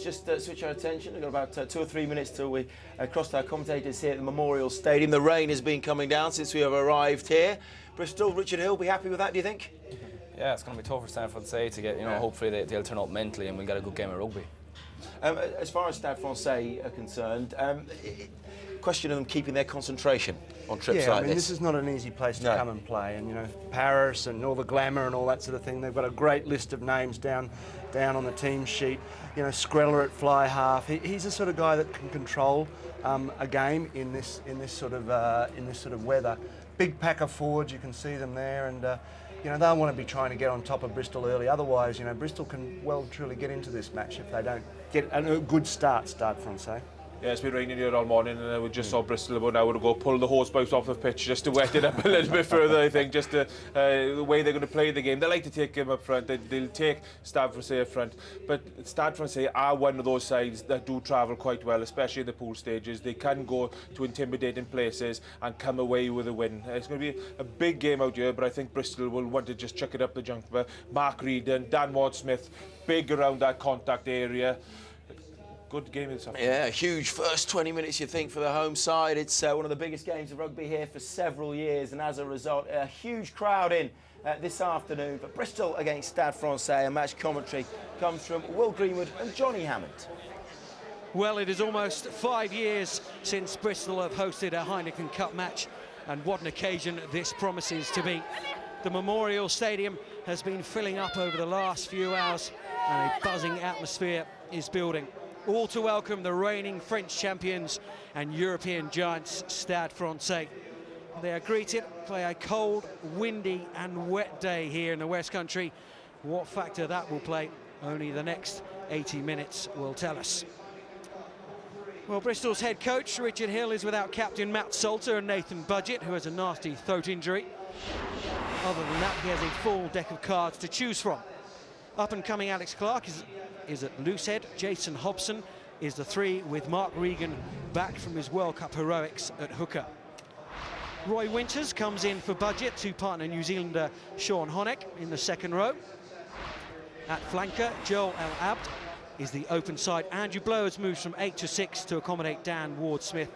just switch our attention. We've got about 2 or 3 minutes till we cross our commentators here at the Memorial Stadium. The rain has been coming down since we have arrived here. Bristol, Richard Hill, be happy with that, do you think? Yeah, it's going to be tough for Stade Francais to get, hopefully they'll turn up mentally and we'll get a good game of rugby. As far as Stade Francais are concerned, question of them keeping their concentration on trips like this. This is not an easy place to come and play, and Paris and all the glamour and all that sort of thing. They've got a great list of names down on the team sheet. Skreller at fly half. He's the sort of guy that can control a game in this sort of weather. Big pack of forwards, you can see them there, and they'll want to be trying to get on top of Bristol early. Otherwise, Bristol can well truly get into this match if they don't get a good start, Stade Francais. Yeah, it's been raining here all morning, and we just saw Bristol about an hour ago pull the hosepipes off the pitch just to wet it up a little bit further, I think, just the way they're going to play the game. They like to take him up front, they'll take Stade Francais up front, but Stade Francais are one of those sides that do travel quite well, especially in the pool stages. They can go to intimidating places and come away with a win. It's going to be a big game out here, but I think Bristol will want to just chuck it up the junk. Mark Reed and Dan Ward-Smith, big around that contact area. Good game this afternoon. Yeah, a huge first 20 minutes, you think, for the home side. It's one of the biggest games of rugby here for several years, and as a result, a huge crowd in this afternoon for Bristol against Stade Francais. And match commentary comes from Will Greenwood and Johnny Hammond. Well, it is almost 5 years since Bristol have hosted a Heineken Cup match, and what an occasion this promises to be. The Memorial Stadium has been filling up over the last few hours, and a buzzing atmosphere is building. All to welcome the reigning French champions and European giants, Stade Francais. They are greeted by a cold, windy and wet day here in the West Country. What factor that will play, only the next 80 minutes will tell us. Well, Bristol's head coach, Richard Hill, is without captain Matt Salter and Nathan Budgett, who has a nasty throat injury. Other than that, he has a full deck of cards to choose from. Up-and-coming Alex Clark is at loosehead. Jason Hobson is the 3, with Mark Regan back from his World Cup heroics at hooker. Roy Winters comes in for Budgett to partner New Zealander Sean Honeck in the second row. At flanker, Joel El Abd is the open side. Andrew Blow moves from 8 to 6 to accommodate Dan Ward-Smith,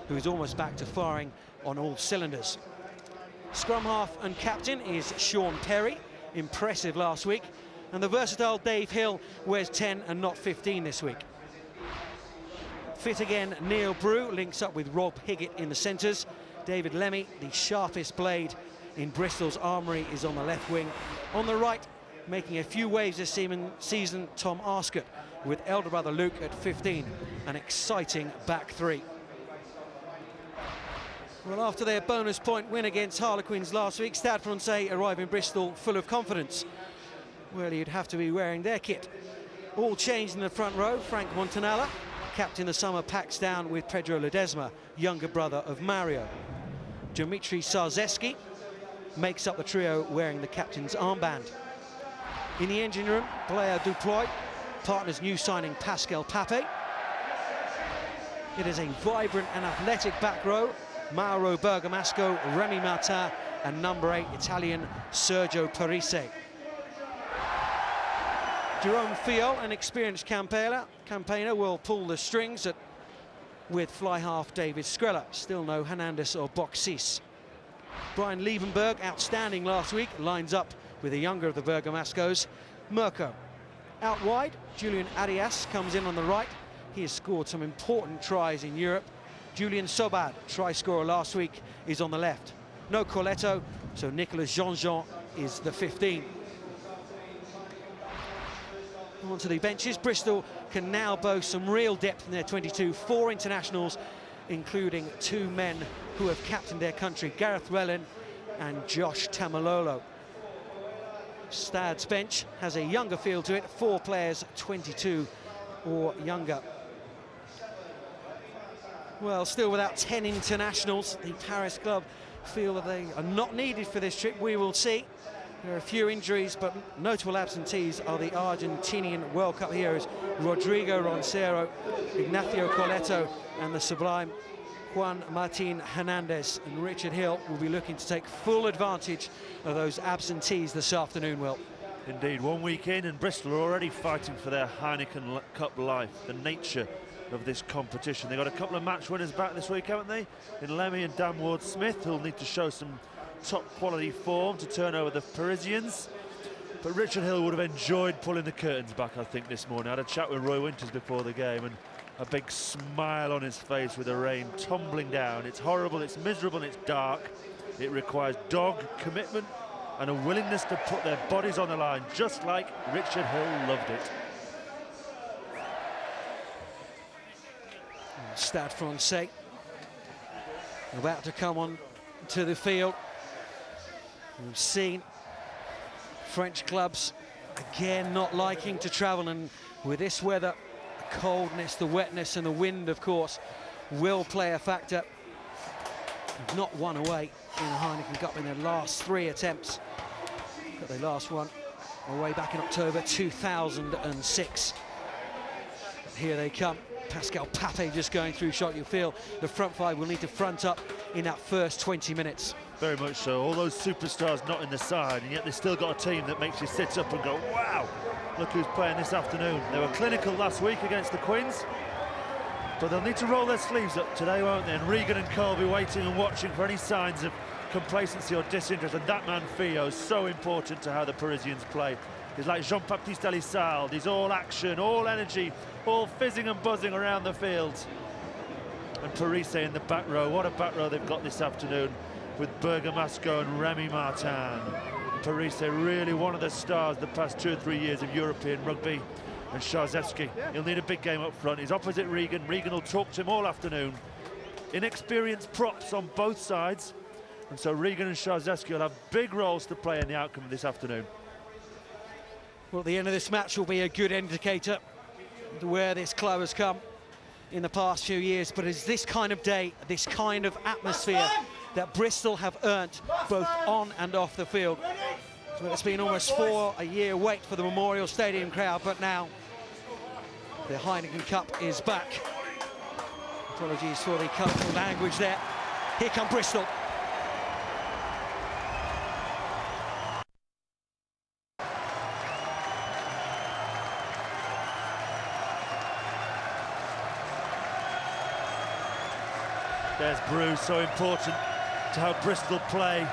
who is almost back to firing on all cylinders. Scrum half and captain is Sean Perry, impressive last week. And the versatile Dave Hill wears 10 and not 15 this week. Fit again, Neil Brew links up with Rob Higgett in the centres. David Lemmy, the sharpest blade in Bristol's armoury, is on the left wing. On the right, making a few waves this season, Tom Arscott, with elder brother Luke at 15, an exciting back 3. Well, after their bonus point win against Harlequins last week, Stade Francais arrive in Bristol full of confidence. Well, you'd have to be wearing their kit. All changed in the front row. Frank Montanella, captain the summer, packs down with Pedro Ledesma, younger brother of Mario. Dimitri Sarzeski makes up the trio wearing the captain's armband. In the engine room, Blair Dupois partners new signing Pascal Pape. It is a vibrant and athletic back row. Mauro Bergamasco, Remy Martin and number 8 Italian Sergio Parise. Jerome Fiol, an experienced campaigner, will pull the strings with fly half David Skreller. Still no Hernandez or Boxis. Brian Liebenberg, outstanding last week, lines up with the younger of the Bergamascos, Mirko. Out wide, Julian Arias comes in on the right. He has scored some important tries in Europe. Julian Sobad, try scorer last week, is on the left. No Corletto, so Nicolas Jean-Jean is the 15. Onto the benches, Bristol can now boast some real depth in their 22. 4 internationals, including 2 men who have captained their country, Gareth Whelan and Josh Tamalolo. Stade's bench has a younger feel to it, 4 players 22 or younger. Well, still without 10 internationals, the Paris club feel that they are not needed for this trip. We will see. There are a few injuries, but notable absentees are the Argentinian World Cup heroes Rodrigo Roncero, Ignacio Corletto and the sublime Juan Martin Hernandez. And Richard Hill will be looking to take full advantage of those absentees this afternoon, Will. Indeed, 1 week in and Bristol are already fighting for their Heineken Cup life, the nature of this competition. They got a couple of match winners back this week, haven't they? In Lemmy and Dan Ward-Smith, who'll need to show some top quality form to turn over the Parisians. But Richard Hill would have enjoyed pulling the curtains back, I think, this morning. I had a chat with Roy Winters before the game, and a big smile on his face with the rain tumbling down. It's horrible, it's miserable, and it's dark. It requires dogged commitment and a willingness to put their bodies on the line, just like Richard Hill loved it. Stade Francais about to come on to the field. We've seen French clubs again not liking to travel, and with this weather, the coldness, the wetness and the wind, of course, will play a factor. They've not won away in the Heineken Cup in their last 3 attempts. Got their last one away back in October 2006. Here they come. Pascal Papé just going through shot. You feel the front five will need to front up in that first 20 minutes. Very much so. All those superstars not in the side, and yet they've still got a team that makes you sit up and go, wow, look who's playing this afternoon. They were clinical last week against the Quins, but they'll need to roll their sleeves up today, won't they? And Regan and Cole will be waiting and watching for any signs of complacency or disinterest, and that man Fio is so important to how the Parisians play. He's like Jean-Baptiste Elissalde. He's all action, all energy, all fizzing and buzzing around the field. And Parise in the back row. What a back row they've got this afternoon with Bergamasco and Remy Martin. Parise really one of the stars the past 2 or 3 years of European rugby. And Szarzewski, he'll need a big game up front. He's opposite Regan. Regan will talk to him all afternoon. Inexperienced props on both sides. And so Regan and Szarzewski will have big roles to play in the outcome of this afternoon. Well, the end of this match will be a good indicator to where this club has come in the past few years. But it's this kind of day, this kind of atmosphere that Bristol have earned both on and off the field. So it's been almost a year wait for the Memorial Stadium crowd, but now the Heineken Cup is back. Apologies for the colourful language there. Here come Bristol. There's Bruce, so important to how Bristol play.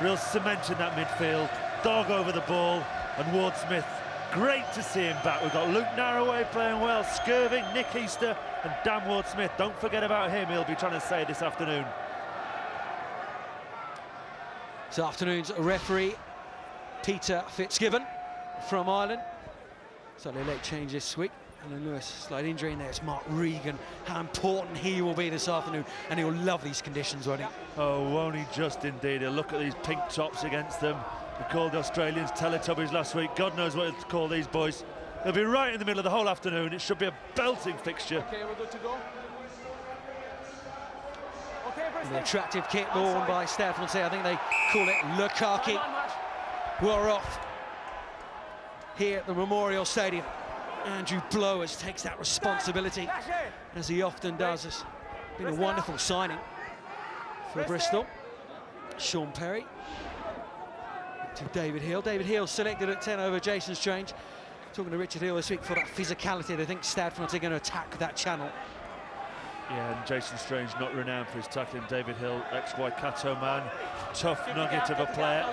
Real cement in that midfield. Dog over the ball, and Ward-Smith, great to see him back. We've got Luke Narroway playing well, Skirving, Nick Easter, and Dan Ward-Smith. Don't forget about him, he'll be trying to say this afternoon. This afternoon's referee, Peter Fitzgibbon from Ireland. Slightly late change this week. Alan Lewis, slight injury in there. It's Mark Regan. How important he will be this afternoon, and he'll love these conditions, won't he? Oh, won't he just indeed. He'll look at these pink tops against them. We called the Australians Teletubbies last week. God knows what to call these boys. They'll be right in the middle of the whole afternoon. It should be a belting fixture. Okay, we're good to go. The attractive kit worn by Stade Francais. I think they call it Le Khaki. We're off here at the Memorial Stadium. Andrew Blowers takes that responsibility, as he often does. It's been a wonderful signing for Bristol. Sean Perry to David Hill. David Hill selected at 10 over Jason Strange. Talking to Richard Hill this week for that physicality. They think Stade Francais are going to attack that channel. Yeah, and Jason Strange not renowned for his tackling. David Hill, ex-Waikato man, tough nugget of a player.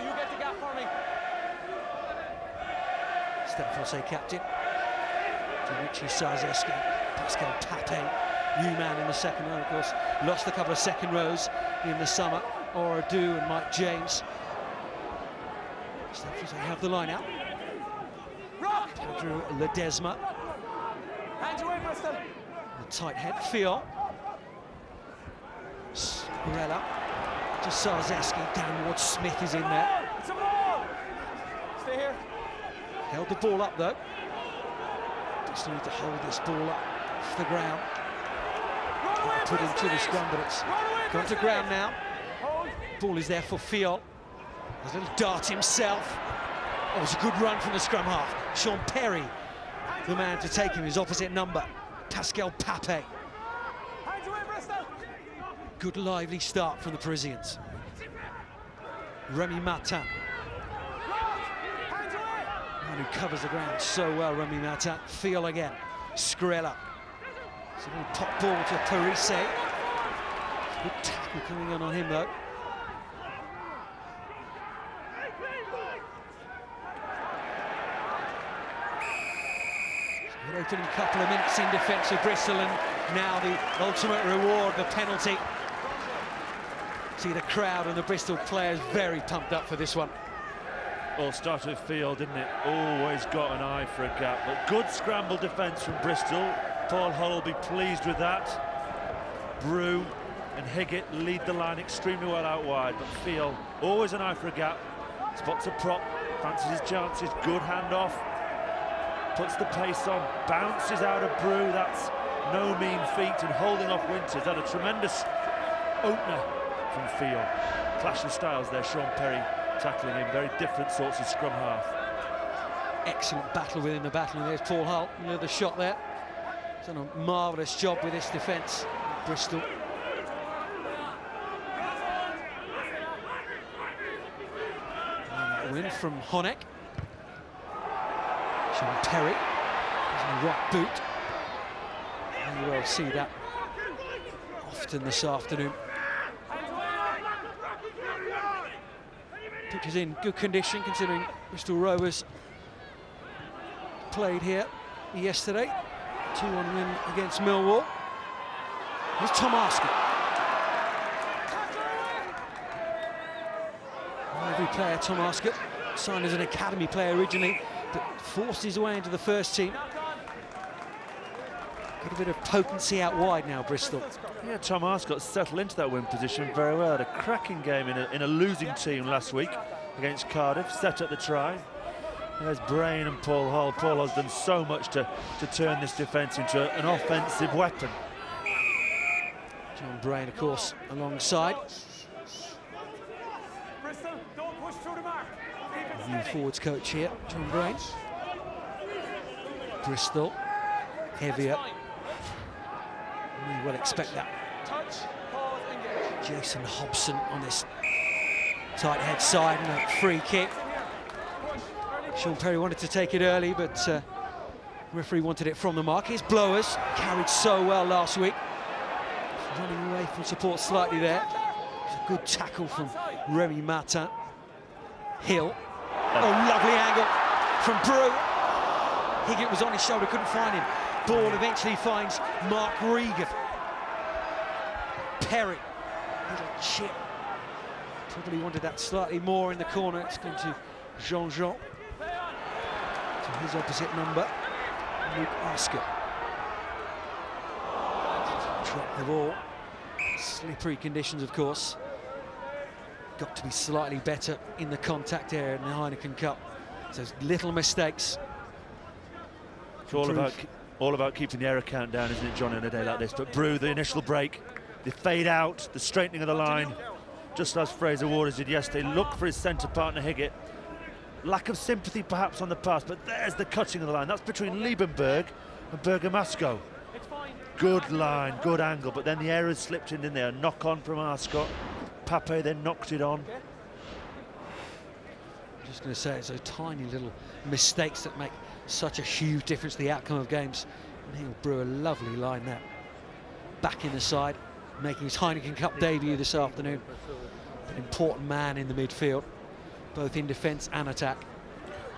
Stade Francais captain. Richie Szarzewski, Pascal Papé, new man in the second row, of course. Lost a couple of second rows in the summer. Ora Du and Mike James. Stade Francais have the line out. Andrew Ledesma. The tight head, Fion. Sgrella to Szarzewski. Dan Ward-Smith is in there. Stay here. Held the ball up though. Just need to hold this ball up off the ground. Put him to the scrum, but it's gone to ground now. Ball is there for Fiol. A little dart himself. Oh, it was a good run from the scrum half. Sean Perry, the man to take him, his opposite number. Pascal Papé. Good lively start from the Parisians. Remy Martin. who covers the ground so well, Remy Martin. Field again, Skrilla. It's a little top ball to Parise. Good tackle coming in on him though. Good opening couple of minutes in defence of Bristol, and now the ultimate reward, the penalty. See the crowd and the Bristol players very pumped up for this one. All started with Field, didn't it? Always got an eye for a gap, but good scramble defence from Bristol. Paul Hull will be pleased with that. Brew and Higgett lead the line extremely well out wide, but Field, always an eye for a gap. Spots a prop, fancies his chances, good handoff. Puts the pace on, bounces out of Brew, that's no mean feat, and holding off Winters. Had a tremendous opener from Field. Clash of styles there, Sean Perry tackling him, very different sorts of scrum half. Excellent battle within the battle, and there's Paul Hull, another shot there. He's done a marvellous job with this defence, Bristol. And a win from Honeck. Sean Perry has a right boot. You will see that often this afternoon. Pitch is in good condition considering Bristol Rovers played here yesterday. 2-1 win against Millwall. Here's Tom Arscott. Every player, Tom Arscott, signed as an academy player originally, but forced his way into the first team. Got a bit of potency out wide now, Bristol. Yeah, Tom Arscott settled into that win position very well. Had a cracking game in a losing team last week against Cardiff, set up the try. There's Brain and Paul Hull. Paul Hull's done so much to turn this defence into an offensive weapon. John Brain, of course, alongside. New forwards coach here, John Brain. Bristol, heavier. We will expect that. Jason Hobson on this tight head side and a free kick. Sean Perry wanted to take it early, but referee wanted it from the mark. Here's Blowers, carried so well last week. Running away from support slightly there. It's a good tackle from Remy Martin. Hill. Oh, lovely angle from Brew. Higgett was on his shoulder, couldn't find him. Ball eventually finds Mark Regan. Perry, little chip. Probably wanted that slightly more in the corner. It's going to Jean-Jean. To his opposite number, Luke Arscott. Drop the ball. Slippery conditions, of course. Got to be slightly better in the contact area in the Heineken Cup. So little mistakes. It's all about keeping the error count down, isn't it, Johnny, on a day like this? But Brew, the initial break, the fade out, the straightening of the line, just as Fraser Waters did yesterday. Look for his centre partner Higgett. Lack of sympathy perhaps on the pass, but there's the cutting of the line. That's between Liebenberg and Bergamasco. Good line, good angle, but then the errors slipped in there. Knock on from Arscott. Pape then knocked it on. I'm just going to say it's those tiny little mistakes that make such a huge difference to the outcome of games. And he'll brew a lovely line there. Back in the side, making his Heineken Cup debut this afternoon. An important man in the midfield, both in defence and attack.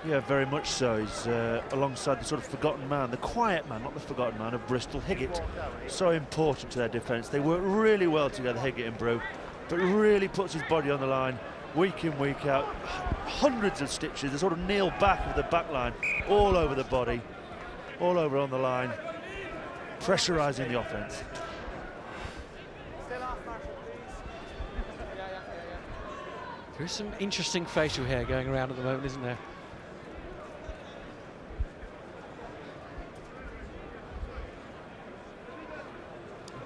Yeah, very much so. He's alongside the sort of forgotten man, the quiet man, not the forgotten man of Bristol, Higgett. So important to their defence. They work really well together, Higgett and Brew, but really puts his body on the line week in, week out. Hundreds of stitches, the sort of kneel back of the back line, all over the body, all over on the line, pressurising the offence. There is some interesting facial hair going around at the moment, isn't there?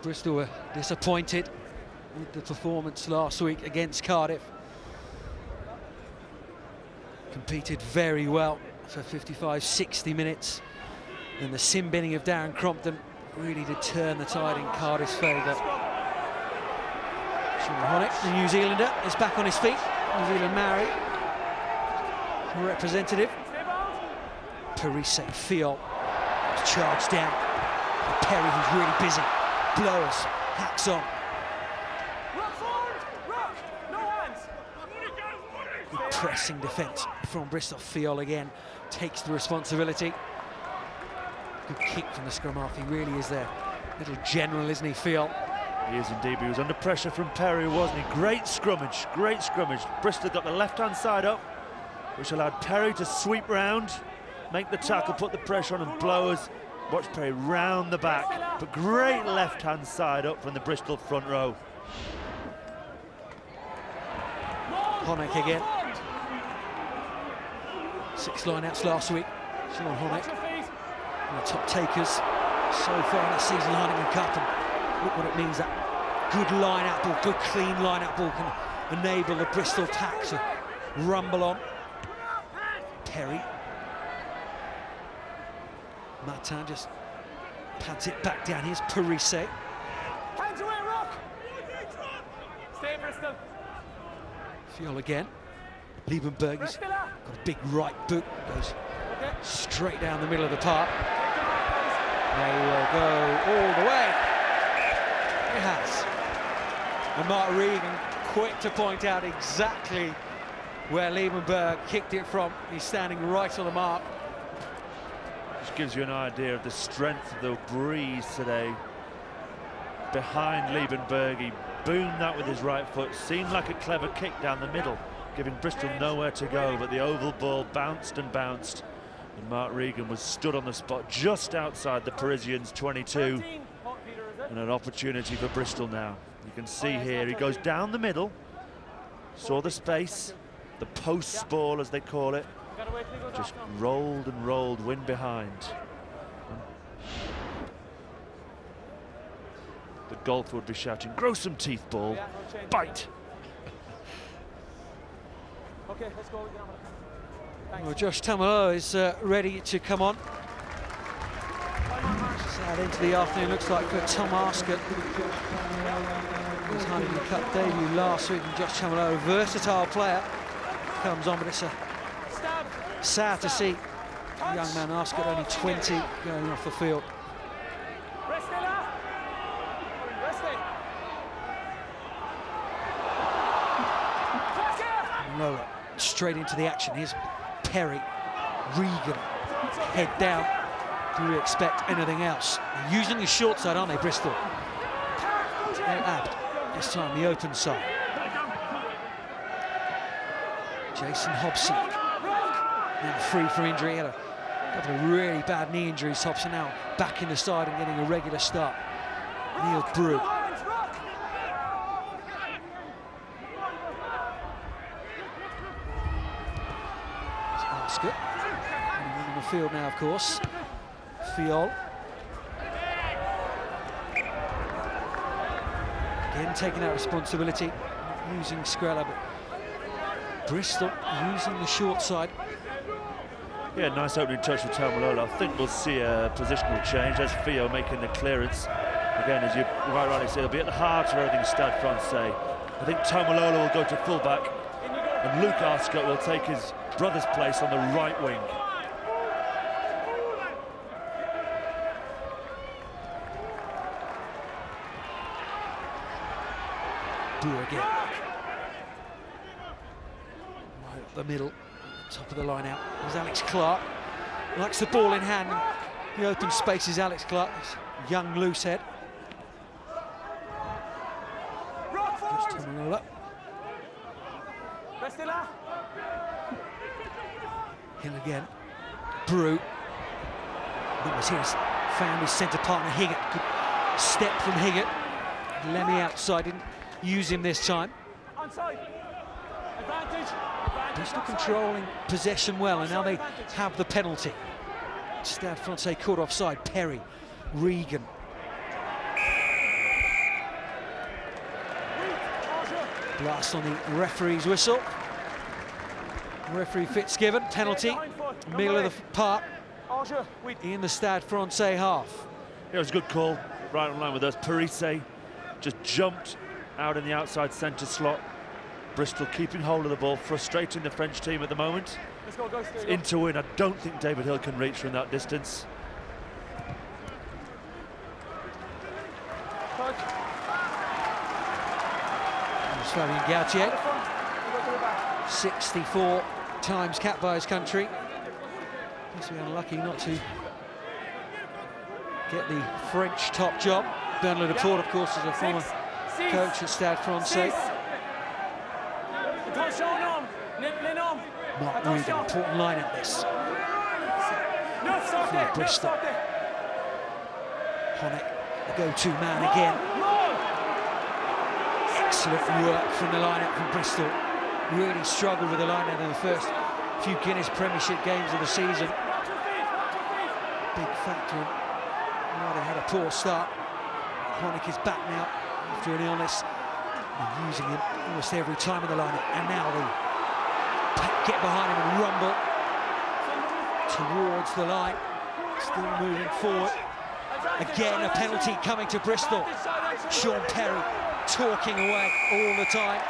Bristol were disappointed with the performance last week against Cardiff. Competed very well for 55-60 minutes, and the sin binning of Darren Crompton really did turn the tide in Cardiff's favour. Sean Honeck, the New Zealander, is back on his feet. New Zealand Maori representative. Parise, Fiol, charged down. Perry, who's really busy. Blowers, hacks on. Good pressing defence from Bristol. Fiol again takes the responsibility. Good kick from the scrum half. He really is there. Little general, isn't he, Fiol? He is indeed, but he was under pressure from Perry, wasn't he? Great scrummage, great scrummage. Bristol got the left-hand side up, which allowed Perry to sweep round, make the tackle, put the pressure on, and Blowers watch Perry round the back. But great left-hand side up from the Bristol front row. Honeck again. 6 line-outs last week. Sean Honeck, one of the top takers so far in that season, Heineken Cup, and look what it means. That good line-out ball, good clean line-out ball can enable the Bristol attack to rumble on. Perry. Martin just pads it back down. Here's Parise. Hands away, Rock! Stay, Bristol. Fiol again. Liebenberg has got a big right boot, goes straight down the middle of the park. They will go all the way. It has. And Mark Regan, quick to point out exactly where Liebenberg kicked it from. He's standing right on the mark. Which gives you an idea of the strength of the breeze today. Behind Liebenberg, he boomed that with his right foot. Seemed like a clever kick down the middle, giving Bristol nowhere to go, but the oval ball bounced and bounced. And Mark Regan was stood on the spot just outside the Parisians' 22. And an opportunity for Bristol now. You can see here, he goes down the middle, saw the space, the post ball as they call it, just rolled and rolled, wind behind. The golfer would be shouting, grow some teeth, ball, bite. Okay, let's go. Well, Josh Taumalolo is ready to come on. Just out into the afternoon, looks like for Tom Arscott. His Heineken Cup debut last week, and Josh Taumalolo, a versatile player, comes on, but it's sad to see the young man Arscott, only 20, going off the field. Lola straight into the action. Here's Perry, Regan, head down. Do we expect anything else? They're using the short side, aren't they, Bristol? They're apt this time, the open side. Jason Hobson, now free from injury. He had a couple of really bad knee injuries. Hobson now back in the side and getting a regular start. Neil Brew. Arscott. Anyone on the field now, of course. Fiol. Again, taking out responsibility, using Skrella, but Bristol using the short side. Yeah, nice opening touch with Taumalolo. I think we'll see a positional change. There's Fiol making the clearance. Again, as you quite rightly say, he'll be at the heart of everything Stade Francais. I think Taumalolo will go to fullback, and Luke Arscott will take his brother's place on the right wing. Brew again. Right up the middle, top of the line out. There's Alex Clark. Likes the ball in hand. The open space is Alex Clark. Young loose head. Just Taumalolo. Hill again. Brew. Numbers here has found his centre partner Higgett. Good step from Higgett. Lemmy outside, didn't use him this time. Onside. Advantage. Bristol controlling possession well, and now they have the penalty. Stade Francais caught offside. Perry, Regan. Blast on the referee's whistle. Referee Fitzgibbon, penalty, middle of the park, in the Stade Francais half. It was a good call, right on line with us. Parise just jumped out in the outside centre slot. Bristol keeping hold of the ball, frustrating the French team at the moment. Let's go, guys. In to win. I don't think David Hill can reach from that distance. Touch. Fabien Gauthier, 64 times capped by his country. Must be unlucky not to get the French top job. Bernard Laporte, of course, is a former coach at Stade Francais. Mark Regan, important line at this. For Bristol. Honeck, the go-to man again. Excellent work from the lineup from Bristol. Really struggled with the lineup in the first few Guinness Premiership games of the season. Big factor in why they had a poor start. Honeck is back now after an illness. They're using him almost every time in the lineup, and now they get behind him and rumble towards the line. Still moving forward. Again, a penalty coming to Bristol. Sean Perry talking away all the time.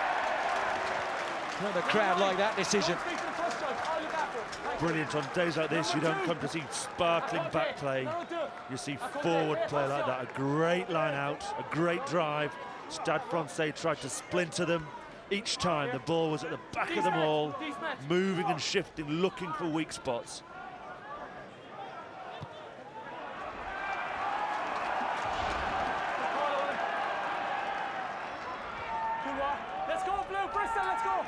Not a crowd like that decision. Brilliant. On days like this, you don't come to see sparkling back play. You see forward play like that. A great line out, a great drive. Stade Francais tried to splinter them. Each time the ball was at the back of them all, moving and shifting, looking for weak spots. Let's go, Blue, Bristol, let's go.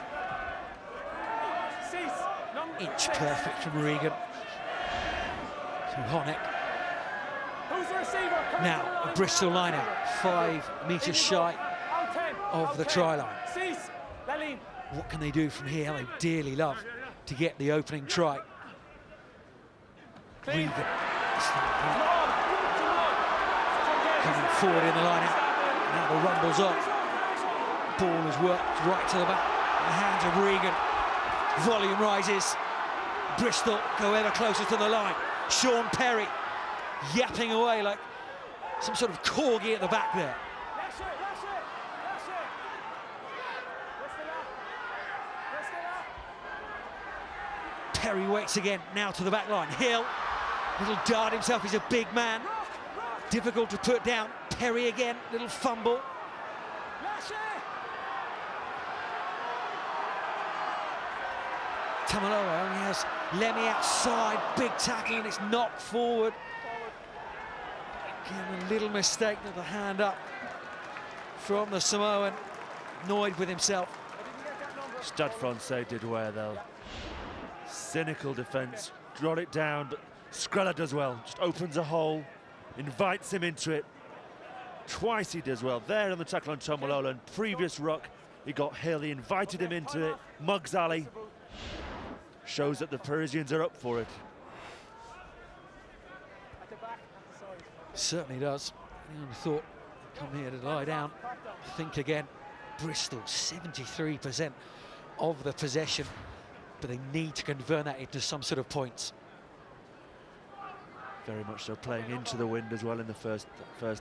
Cease. Inch perfect from Regan to Honeck. Who's the receiver? Now, a Bristol lineup, 5 metres shy of the try line. Cease. Laline. What can they do from here? They dearly love to get the opening try. Regan coming forward in the lineup. Now the rumble's on. Ball has worked right to the back. The hands of Regan. Volume rises. Bristol go ever closer to the line. Sean Perry yapping away like some sort of corgi at the back there. Perry waits again, now to the back line. Hill, little dart himself, he's a big man. Difficult to put down. Perry again, little fumble. Tamaloa only has Lemmy outside, big tackle, and it's knocked forward. Again, a little mistake with the hand up from the Samoan, annoyed with himself. Stade Francais did well, though. Cynical defence, got it down, but Skrella does well. Just opens a hole, invites him into it. Twice he does well. There on the tackle on Tomolola, and previous ruck, he got Hill, he invited him into it. Mugs Ali shows that the Parisians are up for it. Certainly does. Anyone who thought come here to lie down, think again. Bristol, 73% of the possession, but they need to convert that into some sort of points. Very much so, playing into the wind as well in the first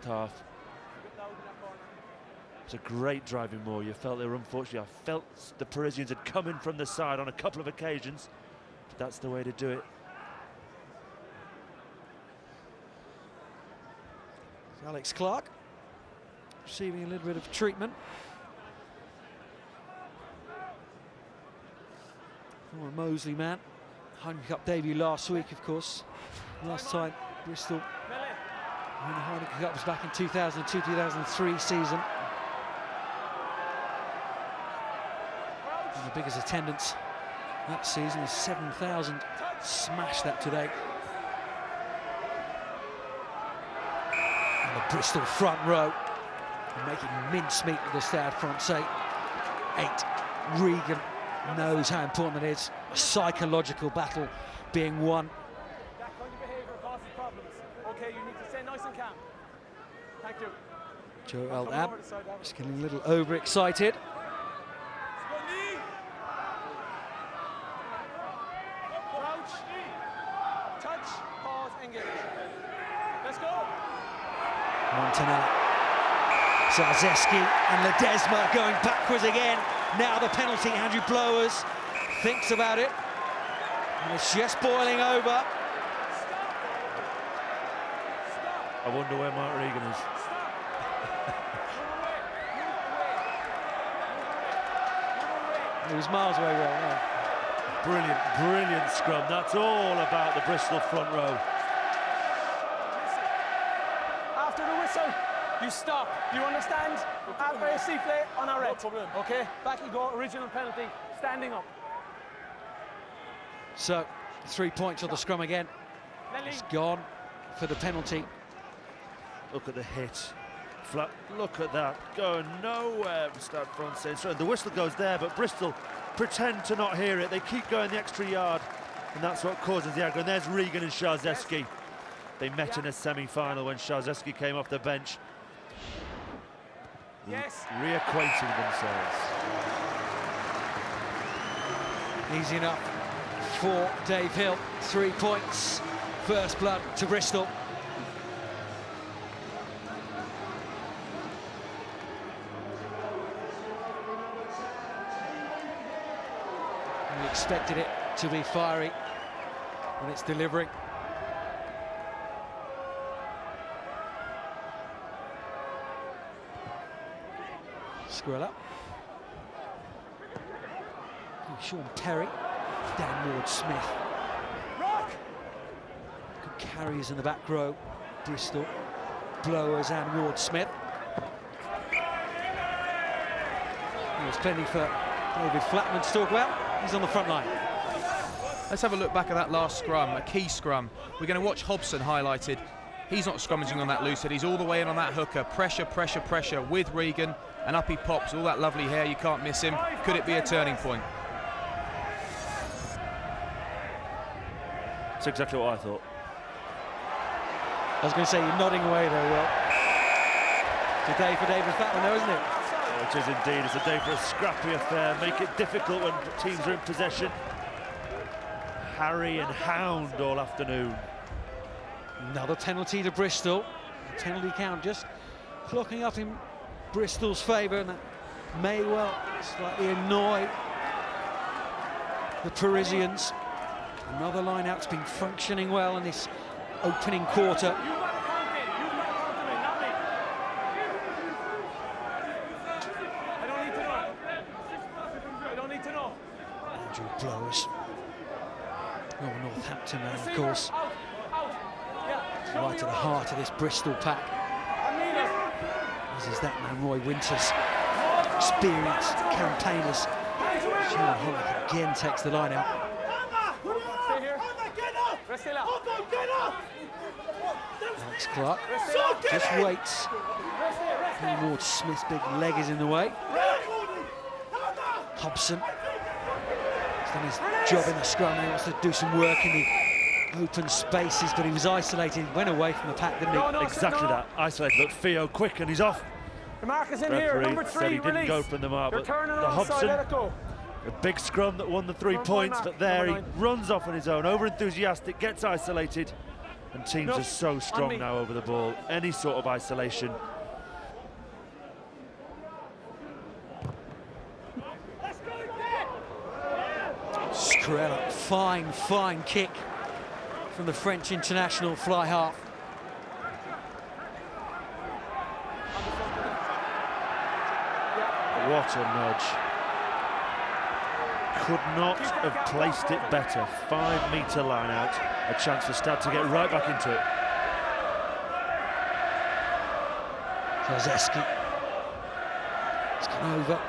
half. It's a great driving more. You felt they were unfortunate. I felt the Parisians had come in from the side on a couple of occasions, but that's the way to do it. Alex Clark receiving a little bit of treatment. Former Moseley man. Heineken Cup debut last week, of course. Last time Bristol won the Heineken Cup was back in 2002-2003 season. And the biggest attendance that season is 7,000. Smashed that today. And the Bristol front row making mincemeat of the Stade Francais. 8. Regan knows how important it is. A psychological battle being won. That kind of behaviour causes problems. Okay, you need to stay nice and calm. Thank you. Joe Eldab just getting a little overexcited. Crouch. Touch. Pause. Engage. Let's go. Montanella, Zarzeski and Ledesma going backwards again. Now the penalty, Andrew Blowers thinks about it. And it's just boiling over. I wonder where Mark Regan is. He was miles away, Will. No. Brilliant, brilliant scrum. That's all about the Bristol front row. After the whistle, you stop. You understand? After a sifflet on our red. No problem. Okay, back you go. Original penalty. Standing up. So, 3 points on the scrum again. It's gone for the penalty. Look at the hit. Flat. Look at that. Going nowhere from Stade Francais. So the whistle goes there, but Bristol pretend to not hear it. They keep going the extra yard, and that's what causes the aggro. And there's Regan and Szarzewski. They met in a semi-final when Szarzewski came off the bench. Yes. Reacquainting themselves. Easy enough for Dave Hill. 3 points. First blood to Bristol. We expected it to be fiery, and it's delivering. Squirrel up. Sean Perry, Dan Ward-Smith. Good carries in the back row. Bristol, Blowers and Ward-Smith. There's plenty for David Flatman to talk about. He's on the front line. Let's have a look back at that last scrum, a key scrum. We're going to watch Hobson highlighted. He's not scrummaging on that loose head. He's all the way in on that hooker. Pressure, pressure, pressure with Regan. And up he pops. All that lovely hair, you can't miss him. Could it be a turning point? That's exactly what I thought. I was going to say, you're nodding away there, Will. It's a day for David Flatman, though, isn't it? Oh, it is indeed. It's a day for a scrappy affair. Make it difficult when teams are in possession. Harry and hound all afternoon. Another penalty to Bristol. The penalty count just clocking up in Bristol's favour, and that may well slightly annoy the Parisians. Another line-out's been functioning well in this opening quarter. You've got to count in. You've got to count in, not me. I don't need to know. I don't need to know. Andrew Blowers. Oh, Northampton man, of Receiver, course. out, out. Yeah, show Right me to the your heart of this Bristol pack. I mean it. As is that man, Roy Winters. Experienced campaigners. Sean Hollick again takes the line out. Stay here. Rest still out. Alex Clark Rest still out. just waits. Rest here, rest here. Ward Smith's big leg is in the way. Hobson has done his job in the scrum. He wants to do some work in the open spaces, but he was isolated. Went away from the pack, didn't he? No, Exactly that. Isolated. Look, Theo quick, and he's off. The mark is in here. Referee Number said 3, he didn't release. go from the mark, You're but turning the onside, let it Hobson, go. a big scrum that won the 3 Front points, line, but there he number 9. runs off on his own, over-enthusiastic, gets isolated, and teams No, are so on me. strong now over the ball. Any sort of isolation. Skrella, fine, fine kick from the French international fly half. What a nudge. Could not have placed it better. 5 metre line out. A chance for Stade to get right back into it. Szarzewski. It's gone over.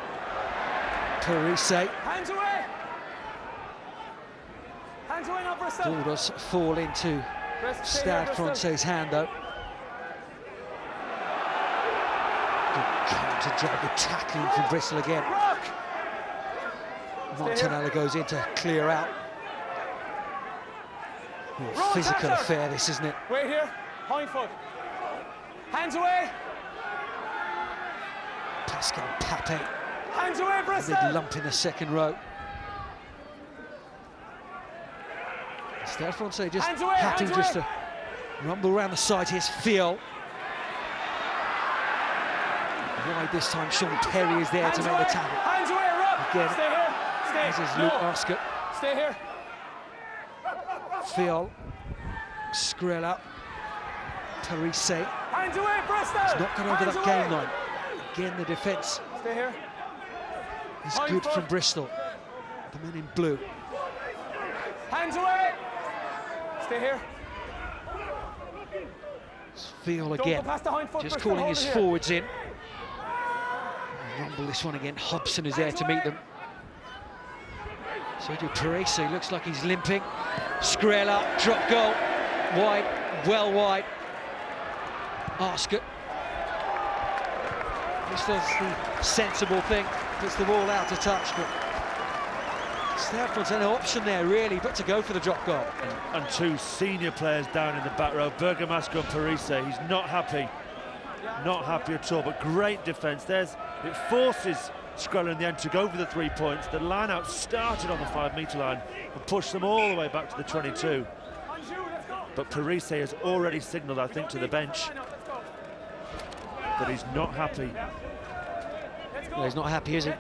Parise. Hands away. Hands away now, Bristol. Ball does fall into Stay here, Stade Bristol. Francais' hand, though. Good counter-drag, good tackling from Bristol again. Rock. Montanello goes in to clear out. Real Roll physical tackler. affair, this, isn't it? Wait here. Hind foot. Hands away. Pascal Papé, Hands away, a Bristol. big lump in the second row. Stade Francais just Hands away, happy hands just away. to rumble around the side. Here's Fiol. Wide this time, Sean Perry is there Hands to make away. the tackle. Hands away, Rock. Again. Stay here. Stay. This is No. Luke Oscar. Stay here. Fiol, Skrilla, Parise. Hands away, Bristol! He's not got over Hands that away. game line. Again, the defence Stay here. is Hind good foot. from Bristol. The men in blue. Hands away. Stay here. It's Fiol Don't again, go past the hind foot, just Bristol, calling hold his it here. forwards in. Rumble this one again. Hobson is there to meet them. Sergio Parise looks like he's limping. Skrilla, drop goal, wide, well wide. Arscott. This does the sensible thing, puts the ball out of touch, but Stafford's an option there really, but to go for the drop goal. And two senior players down in the back row, Bergamasco and Parise. He's not happy at all, but great defence. It forces Skrilla in the end to go for the 3 points. The line out started on the 5-metre line and pushed them all the way back to the 22. But Parise has already signalled, I think, to the bench that he's not happy. Well, he's not happy, is he?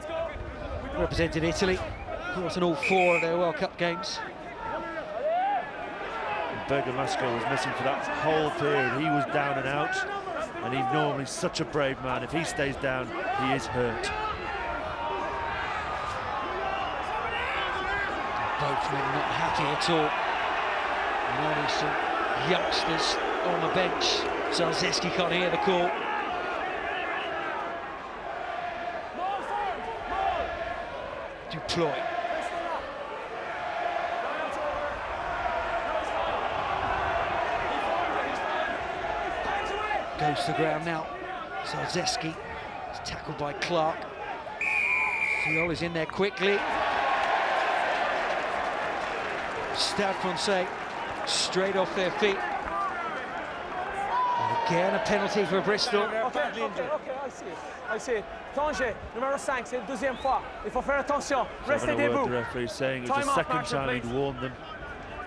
Represented Italy, of course, in all 4 of their World Cup games. And Bergamasco was missing for that whole period. He was down and out, and he's normally such a brave man. If he stays down, he is hurt. Both men not happy at all. And only some youngsters on the bench. Zarzeski can't hear the call. Duploy. Goes to the ground now. Zarzeski is tackled by Clark. Fiol is in there quickly. Stade Francais straight off their feet. And again a penalty for Bristol. Ok, I see it. Tanger, numéro 5, c'est la deuxième fois. Il faut faire attention. Restez I don't know what debout. the referee's saying. It was Time the off, second Marshall, time he'd please. warned them,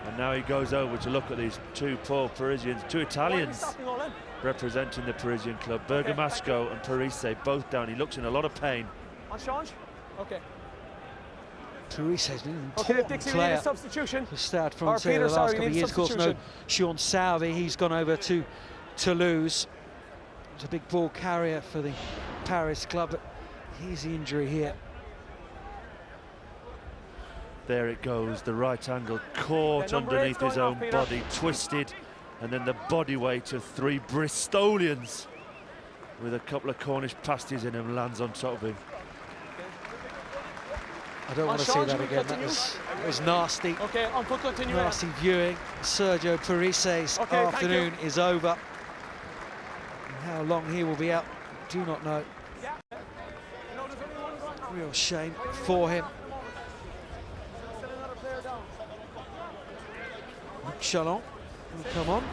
and now he goes over to look at these two poor Parisians, two Why are you Italians stopping all in? representing the Parisian club. Bergamasco and Parise both down. He looks in a lot of pain. On change? Okay. Parise has been an Okay, important Dixie, we need player a substitution. for Stade Or Francais Peter, the last sorry, couple we of need a years. Of course, no substitution. Sean Salvi, he's gone over to Toulouse. It's a big ball carrier for the Paris club, but here's the injury here. There it goes, the right angle caught Yeah, number underneath 8's his going own off, Peter. body, twisted, and then the body weight of 3 Bristolians with a couple of Cornish pasties in him lands on top of him. I don't want to see Change, that we again. continue? That was nasty. Okay, on peut continuer. Nasty viewing. Sergio Parise's Okay, thank afternoon is over. And how long he will be out, do not know. Real shame for him. Luc Chalon will come on.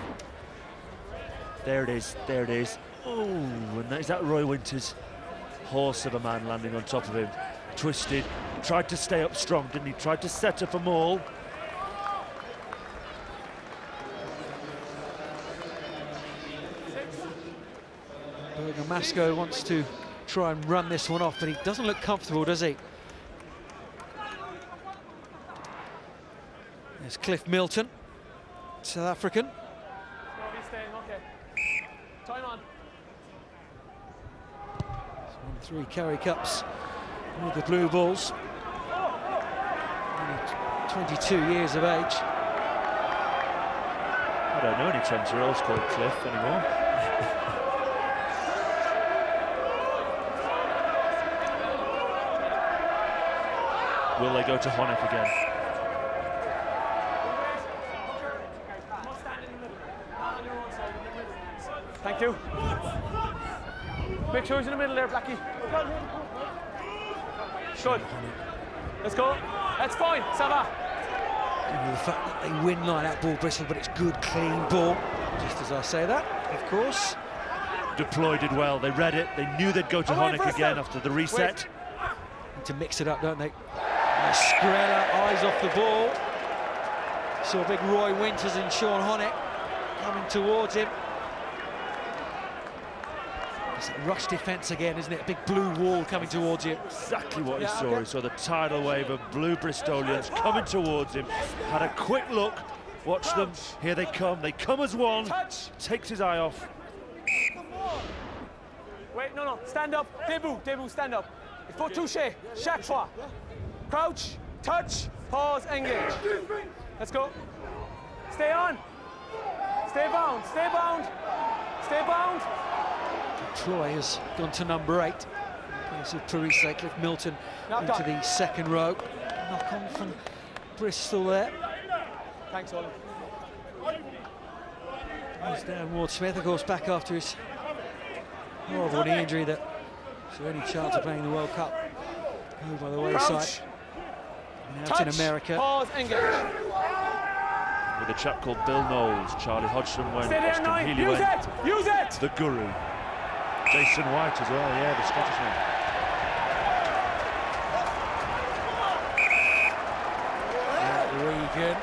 There it is, there it is. Oh, and is that Roy Winters? Horse of a man landing on top of him. Twisted, tried to stay up strong, didn't he? Tried to set up a maul. Bergamasco wants to try and run this one off, but he doesn't look comfortable, does he? There's Cliff Milton, South African. No, he's staying, okay. Time on. 3 Currie Cups with the Blue Bulls. Only 22 years of age. I don't know any 20-year-olds called Cliff anymore. Will they go to Honeck again? Thank you. Make sure he's in the middle there, Blackie. Good. Let's go. That's fine. Ça va. Given the fact that they win line-out ball, Bristol, but it's good, clean ball. Just as I say that, of course. Deploy did well. They read it. They knew they'd go to Away, Honeck Bristol. again after the reset. Need to mix it up, don't they? Skrilla, eyes off the ball. Saw big Roy Winters and Sean Honeck coming towards him. It's a rush defence again, isn't it? A big blue wall coming towards you. Exactly what he Yeah, saw. okay. He saw the tidal wave of blue Bristolians coming towards him. Had a quick look, Watch them. Here they come. They come as one. Touch. Takes his eye off. Wait, no. Stand up. Debout, stand up. Il faut toucher. Chaque fois. Crouch. Touch. Pause. Engage. Let's go. Stay on. Stay bound. Stay bound. Stay bound. Troy has gone to number 8. In place of Parise, Cliff Milton into the second row. Knock on from Bristol there. Thanks, Ollie. He's down Ward Smith, of course, back after his horrible knee injury that so any chance of playing the World Cup go by the wayside. And out in America. Pause, engage. With a chap called Bill Knowles, Charlie Hodgson went, Stay there, Austin 9. Healy Use went, it. Use it. the guru. Jason White as well, yeah, the Scottish man. Regan,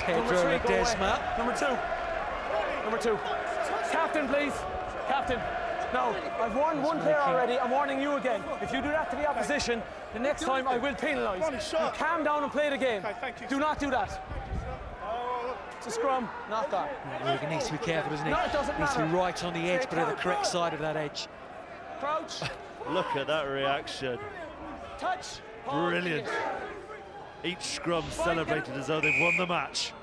Pedro Ledesma. Number two. Captain, please. Captain. No, I've warned one player already. I'm warning you again. If you do that to the opposition, the next time I will penalise. You calm down and play the game. Do not do that. It's a scrum, knock on. Regan needs to be careful, doesn't he? No, it doesn't needs to be matter. right on the edge, but at the correct side of that edge. Crouch. Look at that reaction. Touch. Brilliant. Each scrum celebrated as though they've won the match.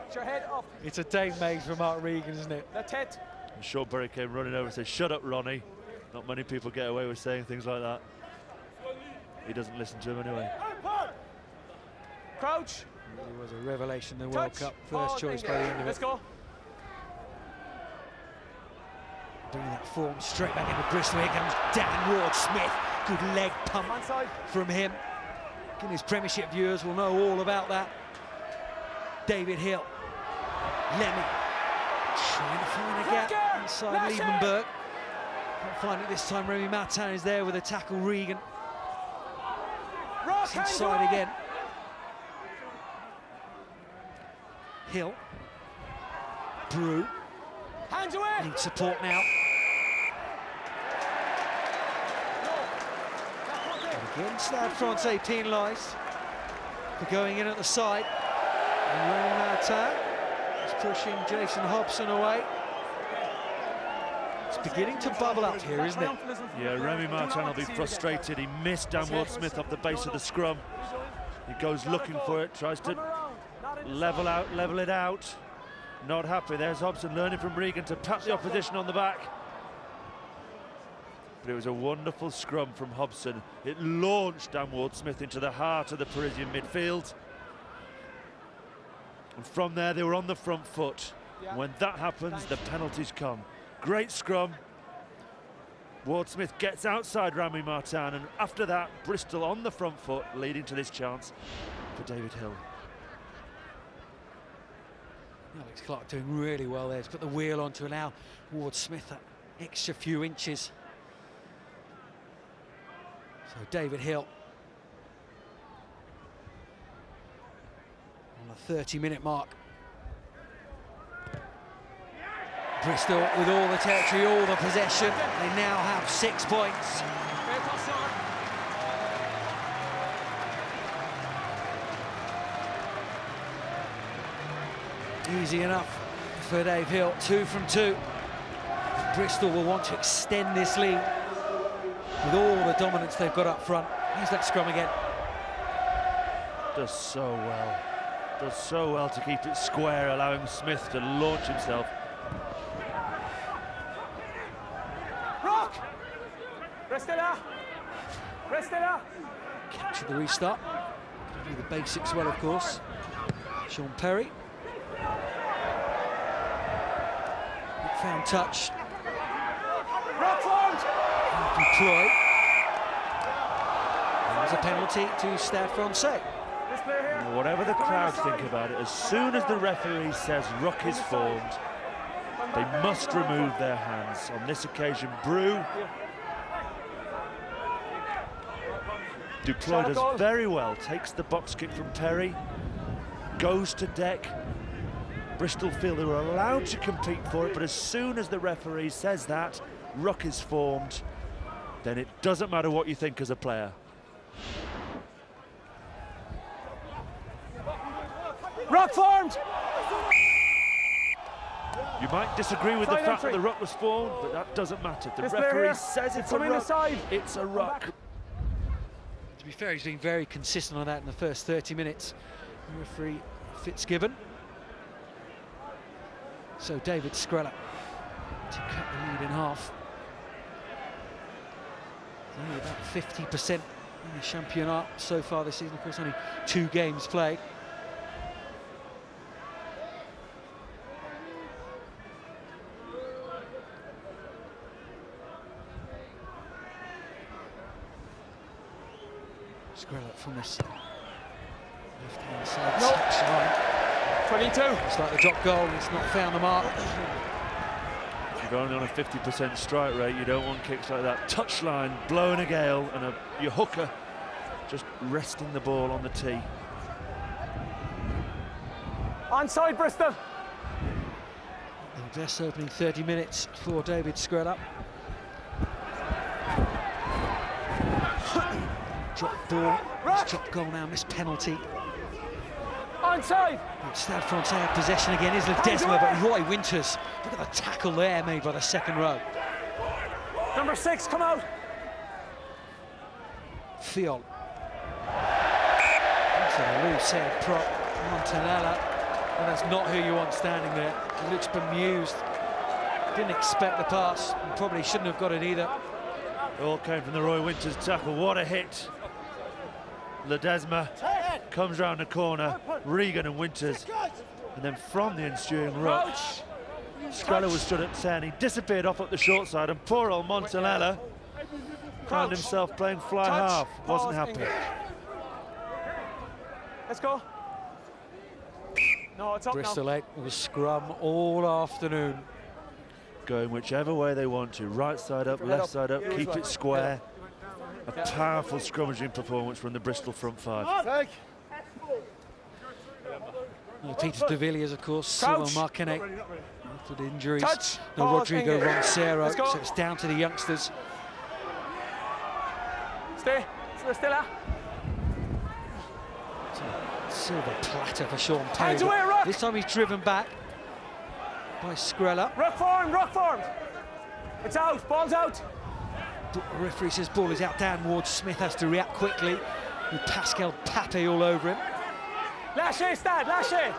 Get your head up. It's a day made for Mark Regan, isn't it? The tet. And Sean Burry came running over and said, "Shut up, Ronnie." Not many people get away with saying things like that. He doesn't listen to him anyway. Crouch. He was a revelation in the World Touch. Cup, first choice by the end of Let's it. go. Bringing that form straight back into Bristol. Here comes Dan Ward Smith. Good leg pump One side. from him. Again, his Premiership viewers will know all about that. David Hill. Lemmy. Trying to find a gap inside Liebenberg. Can't find it this time. Remy Martin is there with a tackle. Regan. Rock, It's hands inside away. again. Hill. Brew. Hands away. Needs support now. And again, Stade Francais penalised for going in at the side. And Remy Martin is pushing Jason Hobson away. It's beginning to bubble up here, isn't it? Yeah, Remy Martin will be frustrated. He missed Dan Ward Smith off the base of the scrum. He goes looking for it, tries to level it out. Not happy. There's Hobson learning from Regan to pat the opposition on the back. But it was a wonderful scrum from Hobson. It launched Dan Ward Smith into the heart of the Parisian midfield. And from there, they were on the front foot. When that happens, the penalties come. Great scrum. Ward Smith gets outside Remy Martin, and after that, Bristol on the front foot, leading to this chance for David Hill. Alex Clark doing really well there. He's put the wheel on to allow Ward Smith that extra few inches. So David Hill on the 30-minute mark. Bristol with all the territory, all the possession. They now have 6 points. Easy enough for Dave Hill, 2 from 2. Bristol will want to extend this lead with all the dominance they've got up front. Here's that scrum again. Does so well. Does so well to keep it square, allowing Smith to launch himself. Rock! Restez là! Restez là! Capture the restart. Do the basics well, of course. Sean Perry. Found touch. Rock forward! Troy. There's a penalty to Stade Francais. This player here. Whatever the crowd think about it, as soon as the referee says ruck is formed, they must remove their hands. On this occasion, Brew. Ducloy does very well, takes the box kick from Perry, goes to deck. Bristol feel they were allowed to compete for it, but as soon as the referee says that, ruck is formed, then it doesn't matter what you think as a player. Rock formed! You might disagree with the Side fact that entry. the ruck was formed, but that doesn't matter. The This player referee here, says it's a coming ruck. inside. It's a ruck. To be fair, he's been very consistent on that in the first 30 minutes. Referee Fitzgibbon. So David Skrella to cut the lead in half. Only about 50% in the Championnat so far this season. Of course, only 2 games played. Skrella from this left-hand side touchline. 22. It's like the drop goal, it's not found the mark. If you're only on a 50% strike rate, you don't want kicks like that. Touchline, blowing a gale, and your hooker just resting the ball on the tee. Onside, Bristol. The best opening 30 minutes for David Skrella. Drop ball, Ruck. drop goal now, missed penalty. Onside. Stade Francais had possession again, is Ledesma, but Roy Winters, look at the tackle there made by the second row. Number 6, come out. Fiol. Into the loose head prop, Montanella. And that's not who you want standing there. He looks bemused. Didn't expect the pass, and probably shouldn't have got it either. It all came from the Roy Winters tackle. What a hit. Ledesma comes round the corner, Regan and Winters, and then from the ensuing ruck, Skrella was stood at 10, he disappeared off up the short side, and poor old Montanella found himself playing fly half, wasn't happy. Let's go. No, it's up Bristol now. 8 was scrum all afternoon. Going whichever way they want to, right side up, left side up, keep it square. A powerful scrummaging performance from the Bristol front 5. Peter de Villiers, of course, Silva Marcanet after the injuries. Touch. No Pause, Rodrigo engage. Roncero, Let's go. so it's down to the youngsters. Stay. Still at. Silver platter for Sean Hands Perry. away, Rock. This time he's driven back by Skrella. Rock formed, rock formed. It's out, ball's out. The referee says ball is out downwards. Smith has to react quickly with Pascal Pape all over him. Lâchez, Stade, lâchez.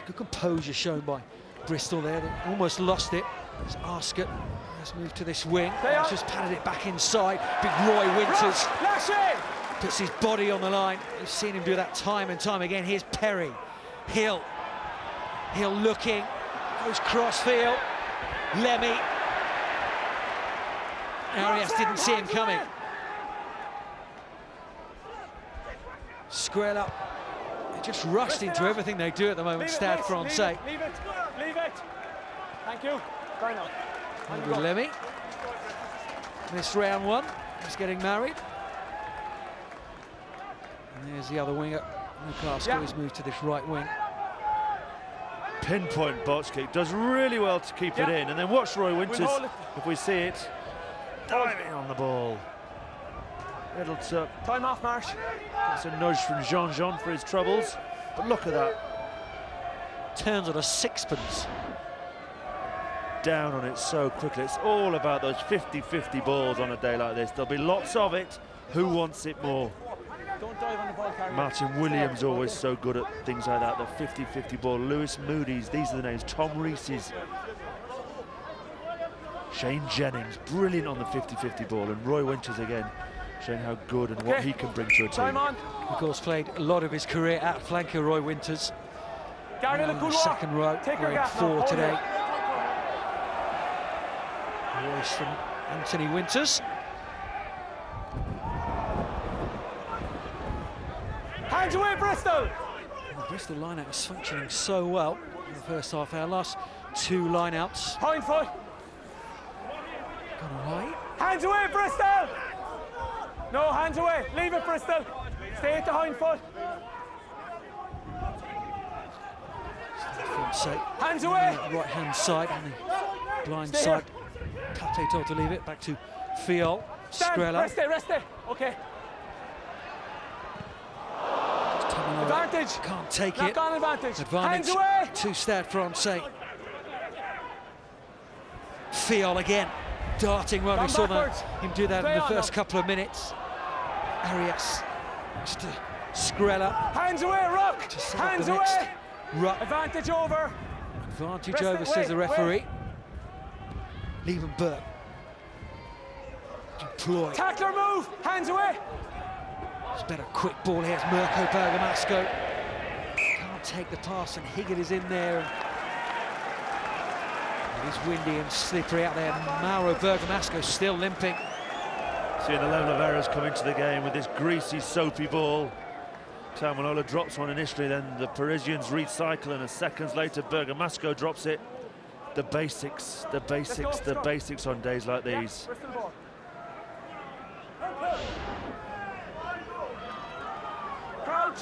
Good composure shown by Bristol there. They almost lost it. As Arscott has moved to this wing. They are. He's just patted it back inside. Big Roy Winters Lâchez. puts his body on the line. We've seen him do that time and time again. Here's Perry. Hill looking. Goes crossfield. Lemmy. Arias didn't see him coming. Skrella. They just rushed into everything they do at the moment, Stade Francais. Leave it, leave it. Thank you. Go now. On you With go. Lemmy. Missed round 1. He's getting married. And there's the other winger. Newcastle has moved to this right wing. Pinpoint box kick, does really well to keep it in, and then watch Roy Winters, hold it. if we see it, diving on the ball. Middleton, Time off, Marsh. it's a nudge from Jean for his troubles, but look at that. Turns on a sixpence. Down on it so quickly. It's all about those 50-50 balls on a day like this. There'll be lots of it. Who wants it more? Don't dive on the ball carrier. Martin Williams always so good at things like that, the 50-50 ball. Lewis Moody's, these are the names. Tom Rees's. Shane Jennings, brilliant on the 50-50 ball. And Roy Winters again, showing how good and what he can bring to a Time team. on. Of course, played a lot of his career at flanker, Roy Winters. Gary, the In good the walk. second row, Take your wearing gap now, 4 hold today. it. Royce from Anthony Winters. Hands away, Bristol. And the Bristol line-out is functioning so well in the first half. Our last 2 line-outs Point foot. gone away. Hands away, Bristol. No, hands away. Leave it, Bristol. Stay at the hind foot. So Hands away. right-hand side on the blind Stay side. Pate told to leave it back to Fiol. Stand. Skrella. Rest there, rest there. Okay. Just Advantage. Can't take Knock it. on advantage. Advantage Hands away. to Stade Francais. Fiol again, darting run. We Gone saw backwards. him do that Stay in the on first now. couple of minutes. Arias, just to Skrilla. Hands away, Rock. Just set up Hands the next away. ruck. Advantage over. Advantage Rest over, it, says wait, the referee. Liebenberg. Deploy. Tackler move. Hands away. It's better quick ball here. It's Mirko Bergamasco. Can't take the pass, and Higgett is in there. It is windy and slippery out there. Mauro Bergamasco still limping. Seeing the level of errors come into the game with this greasy, soapy ball. Taumalolo drops one initially, then the Parisians recycle, and seconds later Bergamasco drops it. The basics on days like these. Wrist to the ball. Crouch.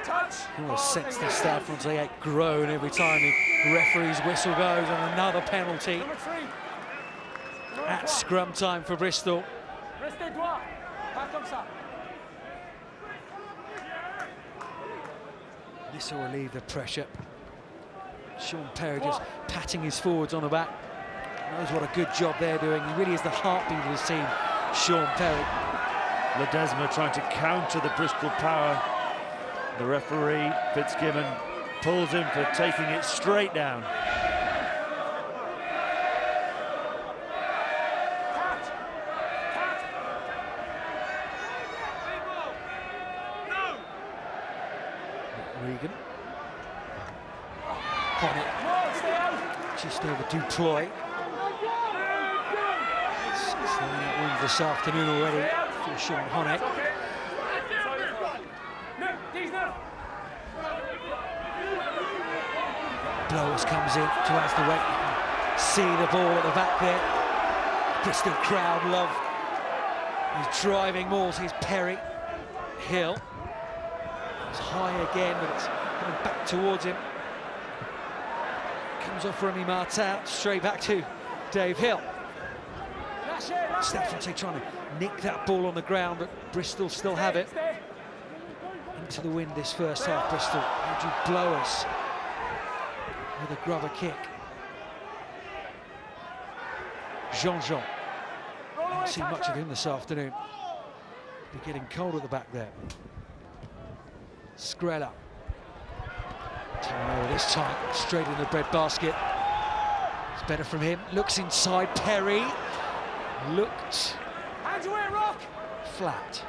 Touch. You will sense the Stade Francais groan every time the referee's whistle goes, and another penalty Number 3. at scrum time for Bristol. Restez droit. Pas comme ça. This will relieve the pressure. Sean Perry just patting his forwards on the back. Knows what a good job they're doing. He really is the heartbeat of his team, Sean Perry. Ledesma trying to counter the Bristol power. The referee, Fitzgibbon, pulls him for taking it straight down. Regan. Honet Stay out. just over Duploy. It's line out wins this afternoon already for Sean Honet. Blowers comes in to add the weight. You can see the ball at the back there. Bristol crowd love. He's driving more. Here's Perry. Hill. It's high again, but it's coming back towards him. Comes off Remy Martin, straight back to Dave Hill. Stade Francais trying to nick that ball on the ground, but Bristol still have it. Into the wind this first half, Bristol. Andrew Blowers with a grubber kick. Jean-Jean. Haven't seen much of him this afternoon. Be getting cold at the back there. Skrilla. Taranello this time, straight in the breadbasket. It's better from him. Looks inside, Perry. Looked Hands away, Rock. flat.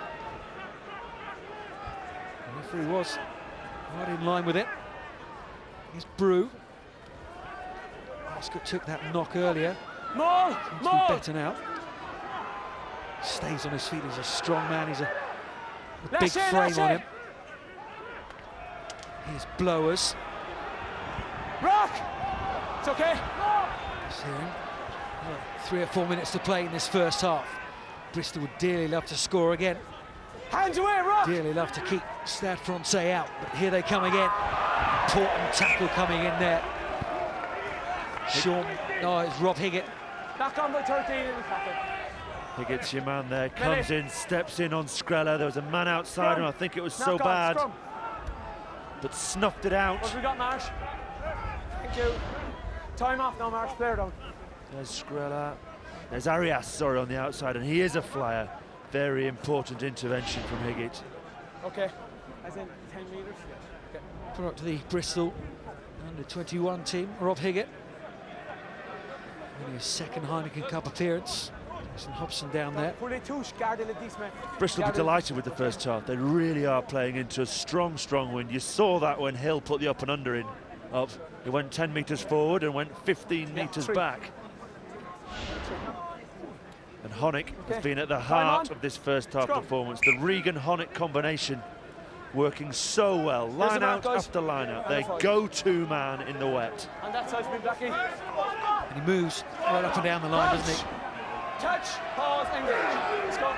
The referee was right in line with it. Here's Brew. Ascot took that knock earlier. Maul. Seems to be Maul. better now. Stays on his feet. He's a strong man. He's a big Lash it, frame lash on it. him. Here's Blowers. Rock. It's okay. See him. 3 or 4 minutes to play in this first half. Bristol would dearly love to score again. Hands away, Rock. Dearly love to keep Stade Francais out, but here they come again. Important tackle coming in there. Sean, no, it's Rob Higgett. Knock on by 13 in the tackle. Higgett's your man there, comes in, steps in on Skrilla. There was a man outside him, I think it was so Knock on, bad, scrum. but snuffed it out. What have we got, Marsh? Thank you. Time off now, Marsh. Player down. There's Skrilla. There's Arias, sorry, on the outside, and he is a flyer. Very important intervention from Higgett. Okay. As in 10 metres. Okay. Put up to the Bristol under-21 team, Rob Higgett. Only his second Heineken Cup appearance. Jason Hobson down there. Pour les touches, gardez le 10 mètres. Bristol were delighted with the first half. They really are playing into a strong, strong wind. You saw that when Hill put the up and under in. Up. He went 10 metres forward and went 15 metres back. And Honeck has been at the heart of this first half performance. The Regan-Honeck combination working so well. Line out after line out. Their go-to man in the wet. And that side's been Blackie. And he moves right up and down the line, doesn't he? Touch, pause, engage. Let's go.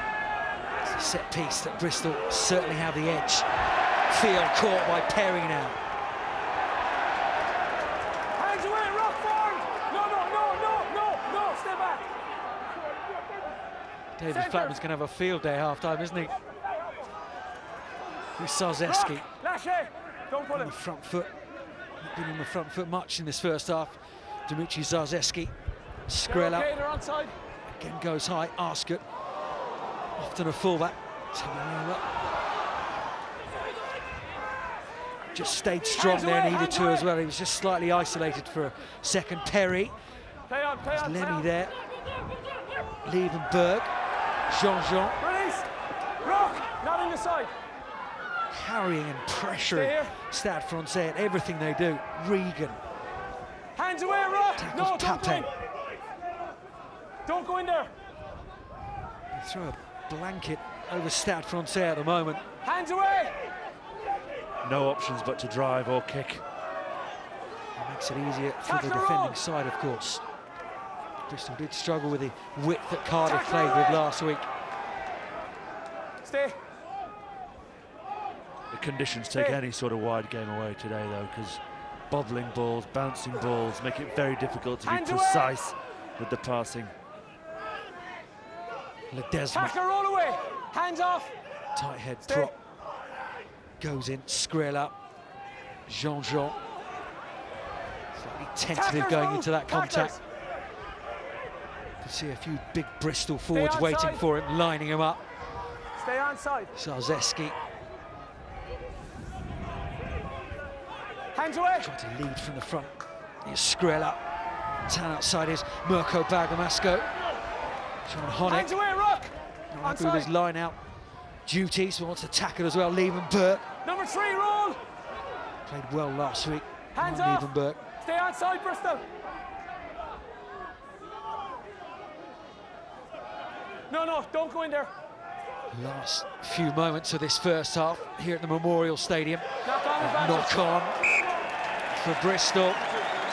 It's a set piece that Bristol certainly have the edge. Field caught by Perry now. Hands away, Rock forward. No, stay back. David Flatman's going to have a field day half-time, isn't he? Here's Zarzewski Lachey, don't pull on him. the front foot. Not been on the front foot much in this first half. Dimitri Zarzewski. Skrilla Okay, they're onside. again goes high. Arscott, often a fullback. Just stayed strong there, needed to as well. He was just slightly isolated for a second. Perry. Play on, play on. Lemmy there. Liebenberg. Jean-Jean. Release. Rock, not in the side. Carrying and pressuring Stay here. Stade Francais at everything they do. Regan. Hands away, Rock. Tackles No, don't go Pape. in. Don't go in there. They throw a blanket over Stade Francais at the moment. Hands away. No options but to drive or kick. It makes it easier for Tackle the roll. defending side, of course. Bristol did struggle with the width that Cardiff Tackle played with roll. last week. Stay. The conditions take Hey. any sort of wide game away today, though, because bobbling balls, bouncing balls make it very difficult to be Hands away. precise with the passing. Ledesma, Tackle roll away. Hands off. tight head Stay. drop. Goes in, Skrilla. Jean-Jean. Slightly tentative Tacklers, going move. into that contact. Tacklers. You see a few big Bristol forwards onside. waiting for him, lining him up. Stay onside. Zarzewski Hands away. trying to lead from the front. Here's Skrilla. 10 outside is Mirko Bergamasco. Sean Honeck. Hands away, Rock. Not happy with his line out duties, but wants to tackle as well. Liebenberg Number 3, roll. played well last week. Hands Mark off. Liebenberg. Stay onside, Bristol. No, don't go in there. Last few moments of this first half here at the Memorial Stadium. Knock on advantage. Knock on for Bristol.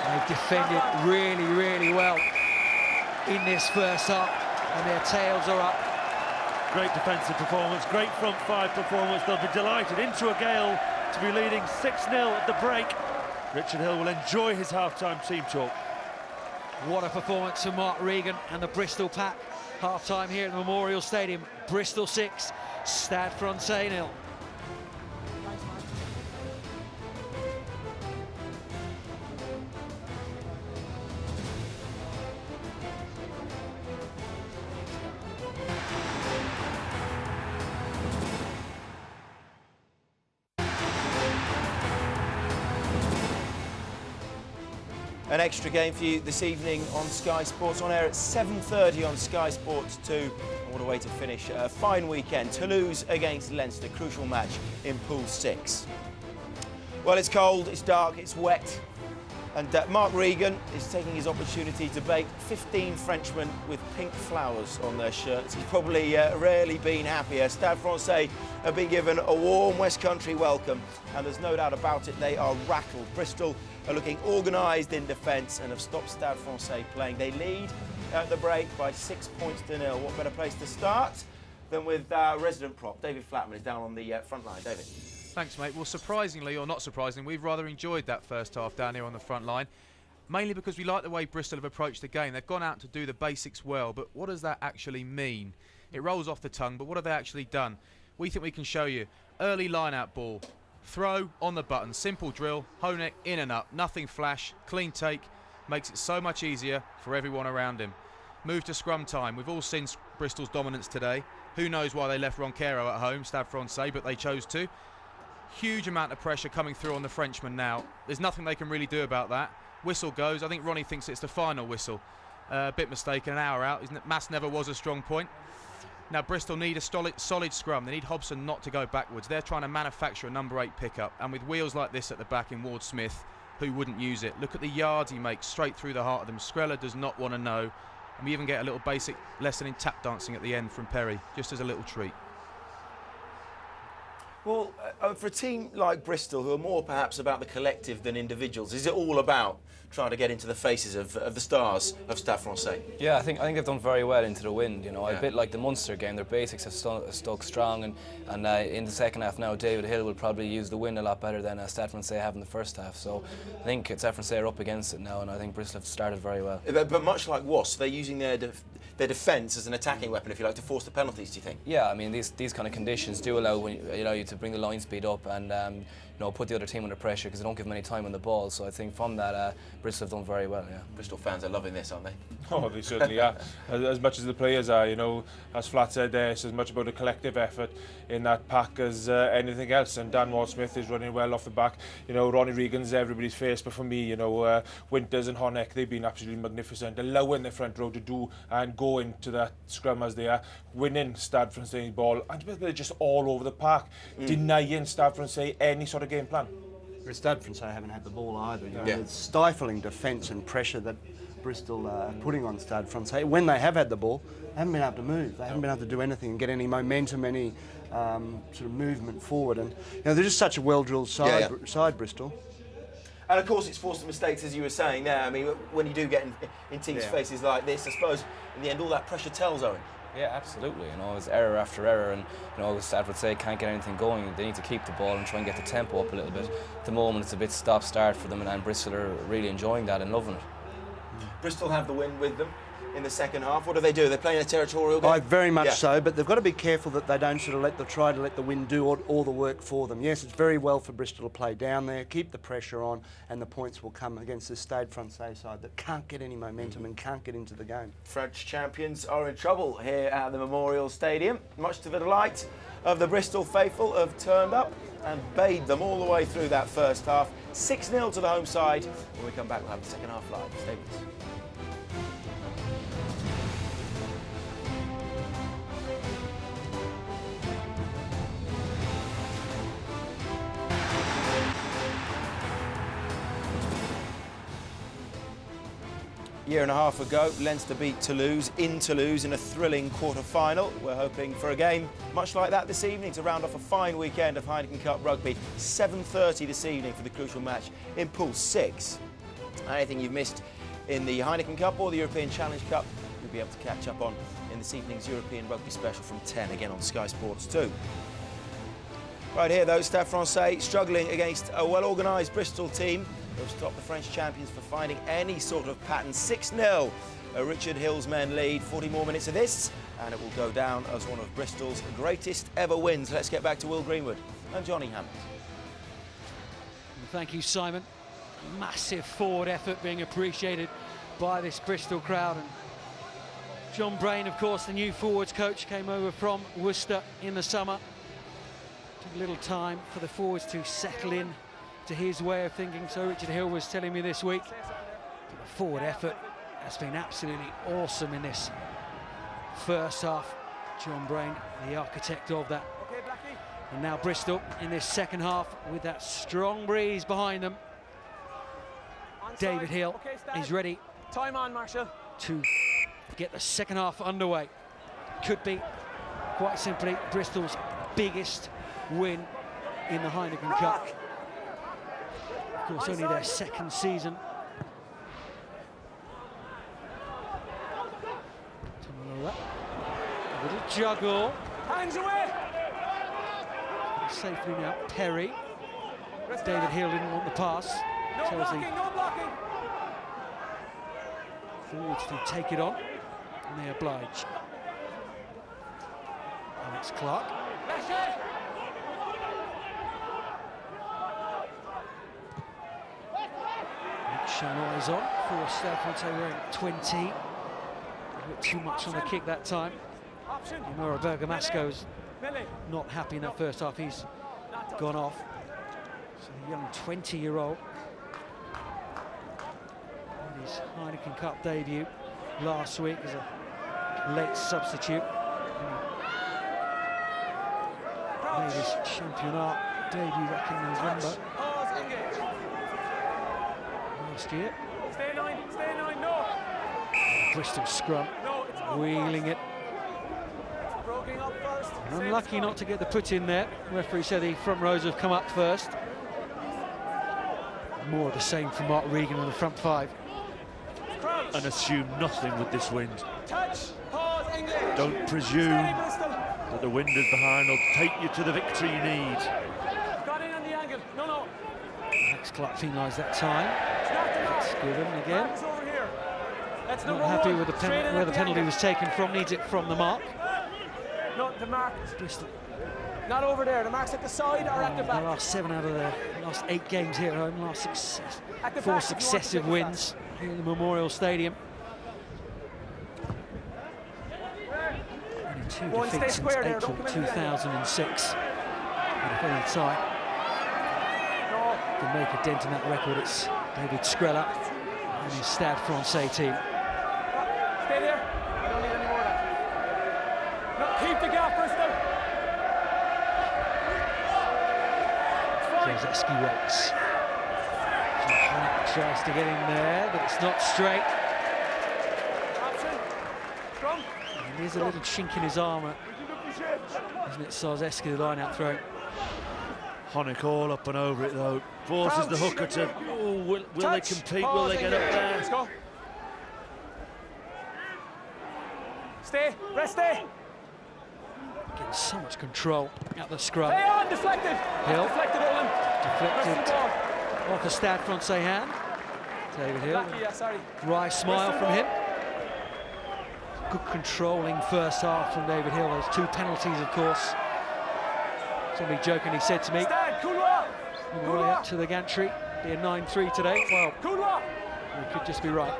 They've defended really, really well in this first half, and their tails are up. Great defensive performance, great front five performance. They'll be delighted into a gale to be leading 6-0 at the break. Richard Hill will enjoy his half-time team talk. What a performance from Mark Regan and the Bristol pack. Half-time here at the Memorial Stadium. Bristol 6, Stade Francais 0. An extra game for you this evening on Sky Sports, on air at 7:30 on Sky Sports 2. And what a way to finish a fine weekend. Toulouse against Leinster, crucial match in Pool 6. Well, it's cold, it's dark, it's wet, and Mark Regan is taking his opportunity to bake 15 Frenchmen with pink flowers on their shirts. He's probably rarely been happier. Stade Francais have been given a warm West Country welcome, and there's no doubt about it, they are rattled. Bristol are looking organised in defence and have stopped Stade Francais playing. They lead at the break by 6 points to 0. What better place to start than with resident prop. David Flatman is down on the front line. David. Thanks, mate. Well, surprisingly, or not surprisingly, we've rather enjoyed that first half down here on the front line, mainly because we like the way Bristol have approached the game. They've gone out to do the basics well, but what does that actually mean? It rolls off the tongue, but what have they actually done? We think we can show you. Early line-out ball, throw on the button, simple drill, Honeck in and up, nothing flash, clean take, makes it so much easier for everyone around him. Move to scrum time. We've all seen Bristol's dominance today. Who knows why they left Ronquero at home, Stade Francais, but they chose to. Huge amount of pressure coming through on the Frenchman now. There's nothing they can really do about that. Whistle goes. I think Ronnie thinks it's the final whistle. A bit mistaken, an hour out. Mass never was a strong point. Now Bristol need a solid scrum. They need Hobson not to go backwards. They're trying to manufacture a number 8 pickup, and with wheels like this at the back in Ward Smith, who wouldn't use it? Look at the yards he makes straight through the heart of them. Skrilla does not want to know, and we even get a little basic lesson in tap dancing at the end from Perry, just as a little treat. Well, for a team like Bristol, who are more perhaps about the collective than individuals, is it all about trying to get into the faces of the stars of Stade Francais? Yeah, I think they've done very well into the wind. You know, a bit like the Munster game, their basics have stuck strong, and in the second half now, David Hill will probably use the wind a lot better than Stade Francais have in the first half. So I think Stade Francais are up against it now, and I think Bristol have started very well. But much like Wasps, they're using their defence as an attacking weapon, if you like, to force the penalties. Do you think? Yeah, I mean these kind of conditions do allow you to bring the line speed up and you know, put the other team under pressure because they don't give them any time on the ball. So I think from that, Bristol have done very well. Yeah. Bristol fans are loving this, aren't they? Oh, they certainly are. As much as the players are, you know, as Flat said there, it's as much about a collective effort in that pack as anything else. And Dan Ward-Smith is running well off the back. You know, Ronnie Regan's everybody's face, but for me, you know, Winters and Honeck, they've been absolutely magnificent, allowing the front row to do and go into that scrum as they are, winning Stade Francais ball, and they're just all over the park, denying Stade Francais any sort of game plan. Stade Francais haven't had the ball either. You know, it's stifling defence and pressure that Bristol are putting on Stade Francais. When they have had the ball, they haven't been able to move. They haven't been able to do anything and get any momentum, any sort of movement forward. And you know, they're just such a well-drilled side, Bristol. And of course, it's forced the mistakes, as you were saying there. I mean, when you do get in teams' faces like this, I suppose in the end all that pressure tells, Owen. Yeah, absolutely. You know, it's error after error, and you know, Stade Francais can't get anything going. They need to keep the ball and try and get the tempo up a little bit. At the moment, it's a bit stop-start for them, and Bristol are really enjoying that and loving it. Bristol have the win with them in the second half. What do? They're playing a territorial game? Very much so, but they've got to be careful that they don't sort of try to let the wind do all the work for them. Yes, it's very well for Bristol to play down there, keep the pressure on, and the points will come against the Stade Francais side that can't get any momentum and can't get into the game. French champions are in trouble here at the Memorial Stadium. Much to the delight of the Bristol faithful, have turned up and bayed them all the way through that first half. 6-0 to the home side. When we come back, we'll have the second half live. Stay with us. Year and a half ago, Leinster beat Toulouse in Toulouse in a thrilling quarter-final. We're hoping for a game much like that this evening to round off a fine weekend of Heineken Cup rugby. 7:30 this evening for the crucial match in Pool 6. Anything you've missed in the Heineken Cup or the European Challenge Cup, you'll be able to catch up on in this evening's European Rugby Special from 10, again on Sky Sports 2. Right here, though, Stade Francais struggling against a well-organised Bristol team. They'll stop the French champions for finding any sort of pattern. 6-0, Richard Hill's men lead. 40 more minutes of this, and it will go down as one of Bristol's greatest ever wins. Let's get back to Will Greenwood and Johnny Hammond. Thank you, Simon. Massive forward effort being appreciated by this Bristol crowd. And John Brain, of course, the new forwards coach, came over from Worcester in the summer. Took a little time for the forwards to settle in to his way of thinking. So Richard Hill was telling me this week, the forward effort has been absolutely awesome in this first half. John Brain, the architect of that. And now Bristol in this second half with that strong breeze behind them. David Hill is ready. Time on, Marshall. To get the second half underway. Could be, quite simply, Bristol's biggest win in the Heineken Cup. Of course, only their second season. A little juggle. Hands away. Safely now, Perry. David Hill didn't want the pass. No blocking, no blocking. Forwards to take it on, and they oblige. Alex Clark. Chanois is on for Stade Francais wearing 20. A bit too much on the kick that time. Imura Bergamasco's not happy in that first half. He's gone off. So the young 20-year-old. His Heineken Cup debut last week as a late substitute. Made his championat debut back in November last year. Stay nine, no. Bristol scrum, wheeling it. Broken up first. Unlucky not to get the put in there. The referee said the front rows have come up first. More of the same from Mark Regan on the front five. And assume nothing with this wind. Touch, pause, English. Don't presume that the wind is behind will take you to the victory you need. Got in on the angle. No. Max Clark penalised that time. It's given again. Over here. That's Not happy with the where the penalty was taken from. Needs it from the mark. Not the mark. Bristol Not over there. The mark's at the side or at the The back. last 7 out of the last 8 games here at home, last At the 4 back if you want to successive take it wins here in the Memorial Stadium. Only 2 Go and stay defeats since square there, April don't come in the 2006. And if any side No. can make a dent in that record, it's David Skrella and his Stade Francais team. Stay there. I don't need any more of that. No, keep the gap, Bristol. It's fine. Krzyzewski waits. Tries to get in there, but it's not straight. Option. Scrum. And there's a little chink in his armour, isn't it? Krzyzewski, the line-out throw. Honeck all up and over it though. Forces the hooker to. Oh, will they compete? Will they get up there? Let's go. Stay. Rest. Stay. Getting so much control at the scrum. Stay on. Deflected. Hill. Deflected, Olin. Rest of the Deflected ball. off the Stade Francais hand. David Hill. Lucky, yeah, sorry. Wry smile from him. Good controlling first half from David Hill. Those 2 penalties, of course. Somebody jokingly said to me, Stad, couloir. on the way up to the gantry, be a 9-3 today. Well, Couloir. we could just be right.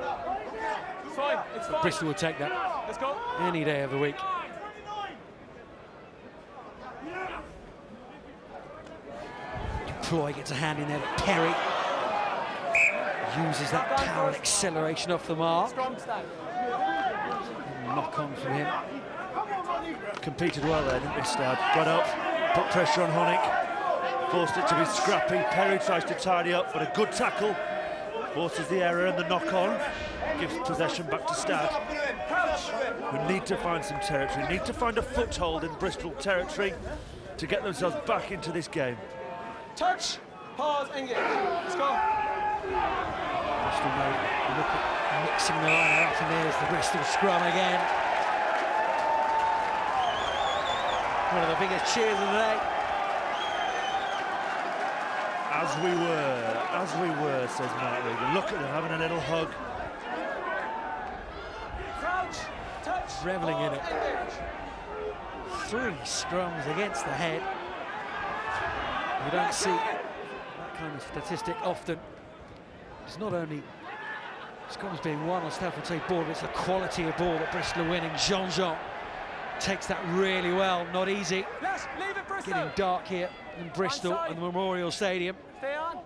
It's fine. It's fine. Bristol would take that Let's go. any day of the week. Ploy gets a hand in there, but Perry uses that power and acceleration off the mark. Scrum, Stad. Knock on from him. Competed well there, didn't they, Stad? Got up, put pressure on Honeck, forced it to be scrappy. Perry tries to tidy up, but a good tackle forces the error and the knock-on. Gives possession back to Stad, who need to find some territory, need to find a foothold in Bristol territory to get themselves back into this game. Touch. Pause. Engage. Let's go. Bristol may look at mixing the line out, and there's the Bristol scrum again. One of the biggest cheers of the day. As we were, says Mark Regan. Look at them having a little hug. Crouch. Touch. Reveling in pause, it. Engage. 3 scrums against the head. You don't see that kind of statistic often. It's not only scrums being won on Stade Francais board, it's the quality of ball that Bristol are winning. Jean-Jean takes that really well, not easy. Yes, leave it, Bristol. Getting dark here in Bristol Onside. and the Memorial Stadium. Stay on.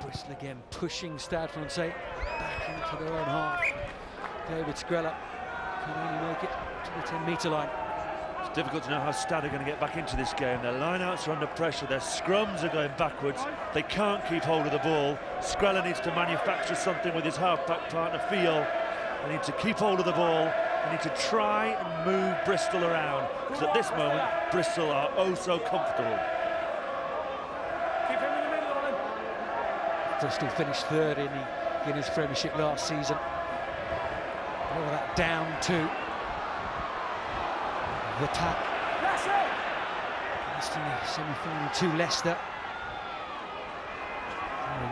Bristol again pushing Stade Francais back into their own half. David Skrella can only make it to the 10-metre line. It's difficult to know how Stad are going to get back into this game. Their lineouts are under pressure, their scrums are going backwards, they can't keep hold of the ball. Skrella needs to manufacture something with his half-back partner, Fiol. They need to keep hold of the ball, they need to try and move Bristol around, because at this moment, Bristol are oh so comfortable. Keep him in the middle, Olin. Bristol finished 3rd in the Guinness Premiership last season. All of that down to the tap. That's it. Lost in the semi-final to Leicester.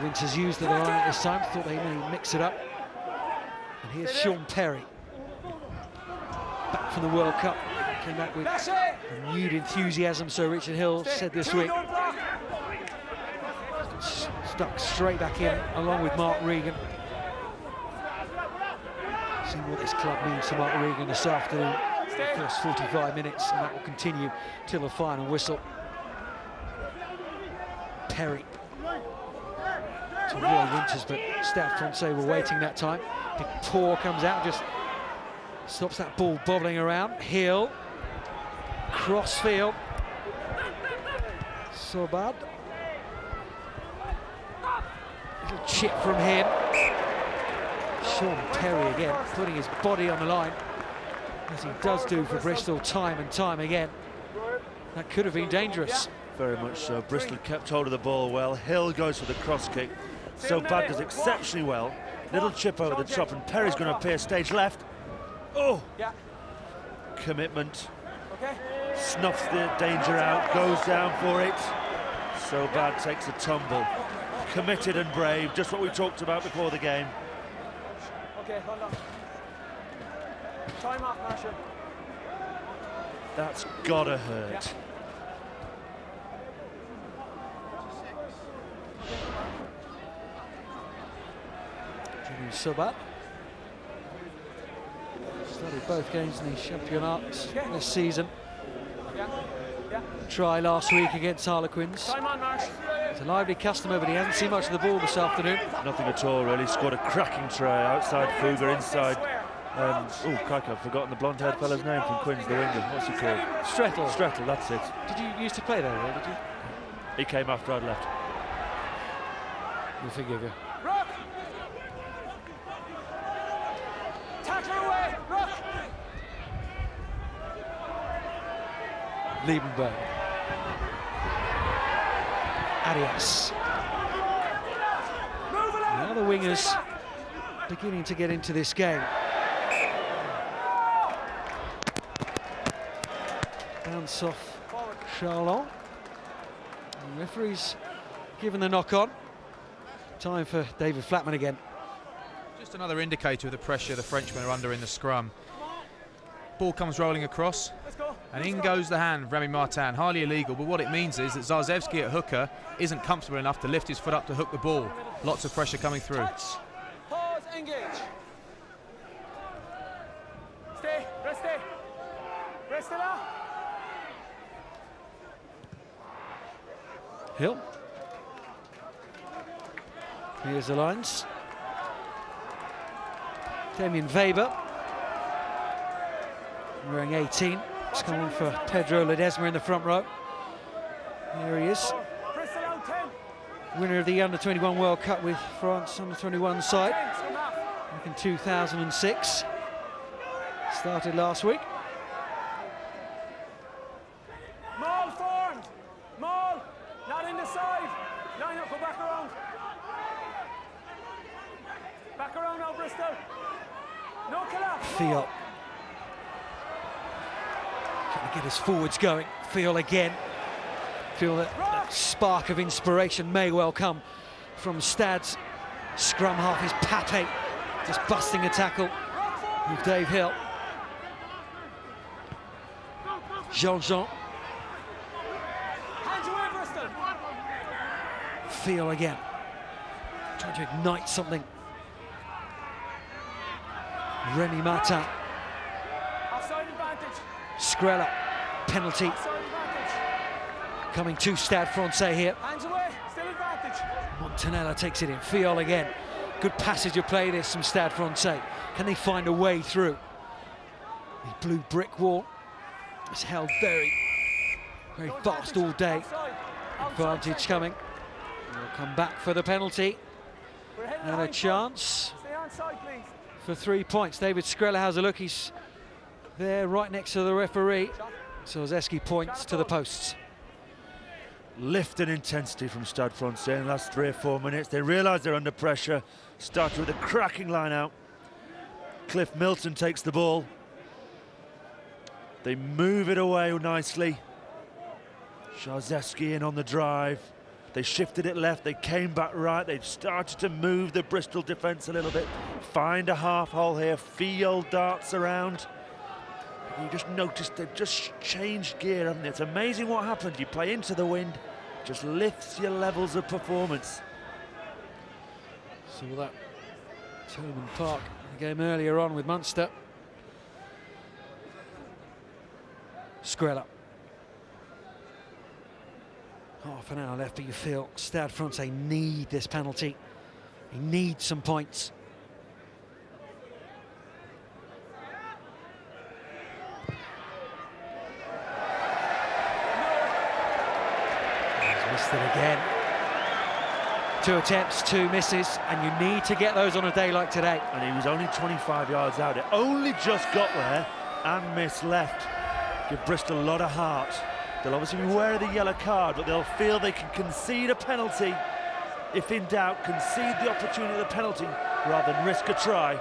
Winters used the line at this time, thought they may mix it up. And here's Sean Perry. Back from the World Cup. Came back with That's it. renewed enthusiasm, so Richard Hill said this Two, week. don't block. Stuck straight back in, along with Mark Regan. See what this club means to Mark Regan this afternoon. The first 45 minutes, and that will continue till the final whistle. Perry to Roy Winters, but Stade Francais were waiting that time. Big paw comes out, just stops that ball bobbling around. Hill, crossfield. Sobad. Little chip from him. Sean Perry again, putting his body on the line, as he does do for Bristol time and time again. That could have been dangerous. Very much so. Bristol kept hold of the ball well. Hill goes for the cross kick. So Bad does exceptionally well. Little chip over the top, and Perry's going to appear stage left. Oh! Yeah. Commitment. Okay. Snuffs the danger out, goes down for it. So Bad takes a tumble. Committed and brave, just what we talked about before the game. Okay, hold on. Time off, Marshall. That's gotta hurt. Junior Subat started both games in the Championnats this season. Try last week against Harlequins. Time on, Marsh. He's a lively customer, but he hasn't seen much of the ball this afternoon. Nothing at all, really. Scored a cracking try outside Fugger, inside. Oh, crikey, I've forgotten the blonde-haired fella's name from Quins, the winger. What's he called? Strettle. Strettle, that's it. Did you used to play there, though, did you? He came after I'd left. We'll forgive you. Rook! Tackle away! Rook! Liebenberg. Arias. Now the wingers beginning to get into this game. Bounce off Charlon. The referee's given the knock on. Time for David Flatman again. Just another indicator of the pressure the Frenchmen are under in the scrum. Ball comes rolling across, and in goes the hand of Remy Martin. Hardly illegal, but what it means is that Zarzewski at hooker isn't comfortable enough to lift his foot up to hook the ball. Lots of pressure coming through. Touch. Pause, engage. Stay, rest stay. Rest it out. Hill. Here's the lines. Damien Weber. Wearing 18. It's coming for Pedro Ledesma in the front row. There he is. Bristol out 10. Winner of the Under-21 World Cup with France Under-21 side 10, so enough. back in 2006. Started last week. Maul formed. Maul. Not in the side. Line up, go back around. Back around now, Bristol. No collapse. Fiol. Trying to get his forwards going. Fiol again. Feel that spark of inspiration may well come from Stad's scrum half. Is Pape just busting a tackle with Dave Hill. Jean-Jean. Hands away, Bristol. Fiol again. Trying to ignite something. Remy Martin. Offside advantage. Skrella. Penalty Offside advantage. coming to Stade Francais here. Hands away. Still advantage. Montanella takes it in. Fiol again. Good passage of play this from Stade Francais. Can they find a way through? The blue brick wall is held very fast all day. Offside. Advantage coming. They'll come back for the penalty. We're heading And a behind chance front. Stay on side, please. for 3 points. David Skrella has a look. He's there right next to the referee. So Zarzewski points to the posts. Lift and intensity from Stade Francais in the last 3 or 4 minutes. They realise they're under pressure. Started with a cracking line out. Cliff Milton takes the ball. They move it away nicely. Zarzewski in on the drive. They shifted it left, they came back right. They've started to move the Bristol defence a little bit. Find a half hole here. Fiol darts around. You just noticed they've just changed gear, haven't they? It's amazing what happened. You play into the wind, just lifts your levels of performance. Saw that Tillman Park the game earlier on with Munster. Skrella. Half an hour left, but you feel Stade Francais need this penalty. He needs some points. He's missed it again. 2 attempts, 2 misses, and you need to get those on a day like today. And he was only 25 yards out. It only just got there and missed left. Give Bristol a lot of heart. They'll obviously be aware of the yellow card, but they'll feel they can concede a penalty. If in doubt, concede the opportunity of the penalty rather than risk a try.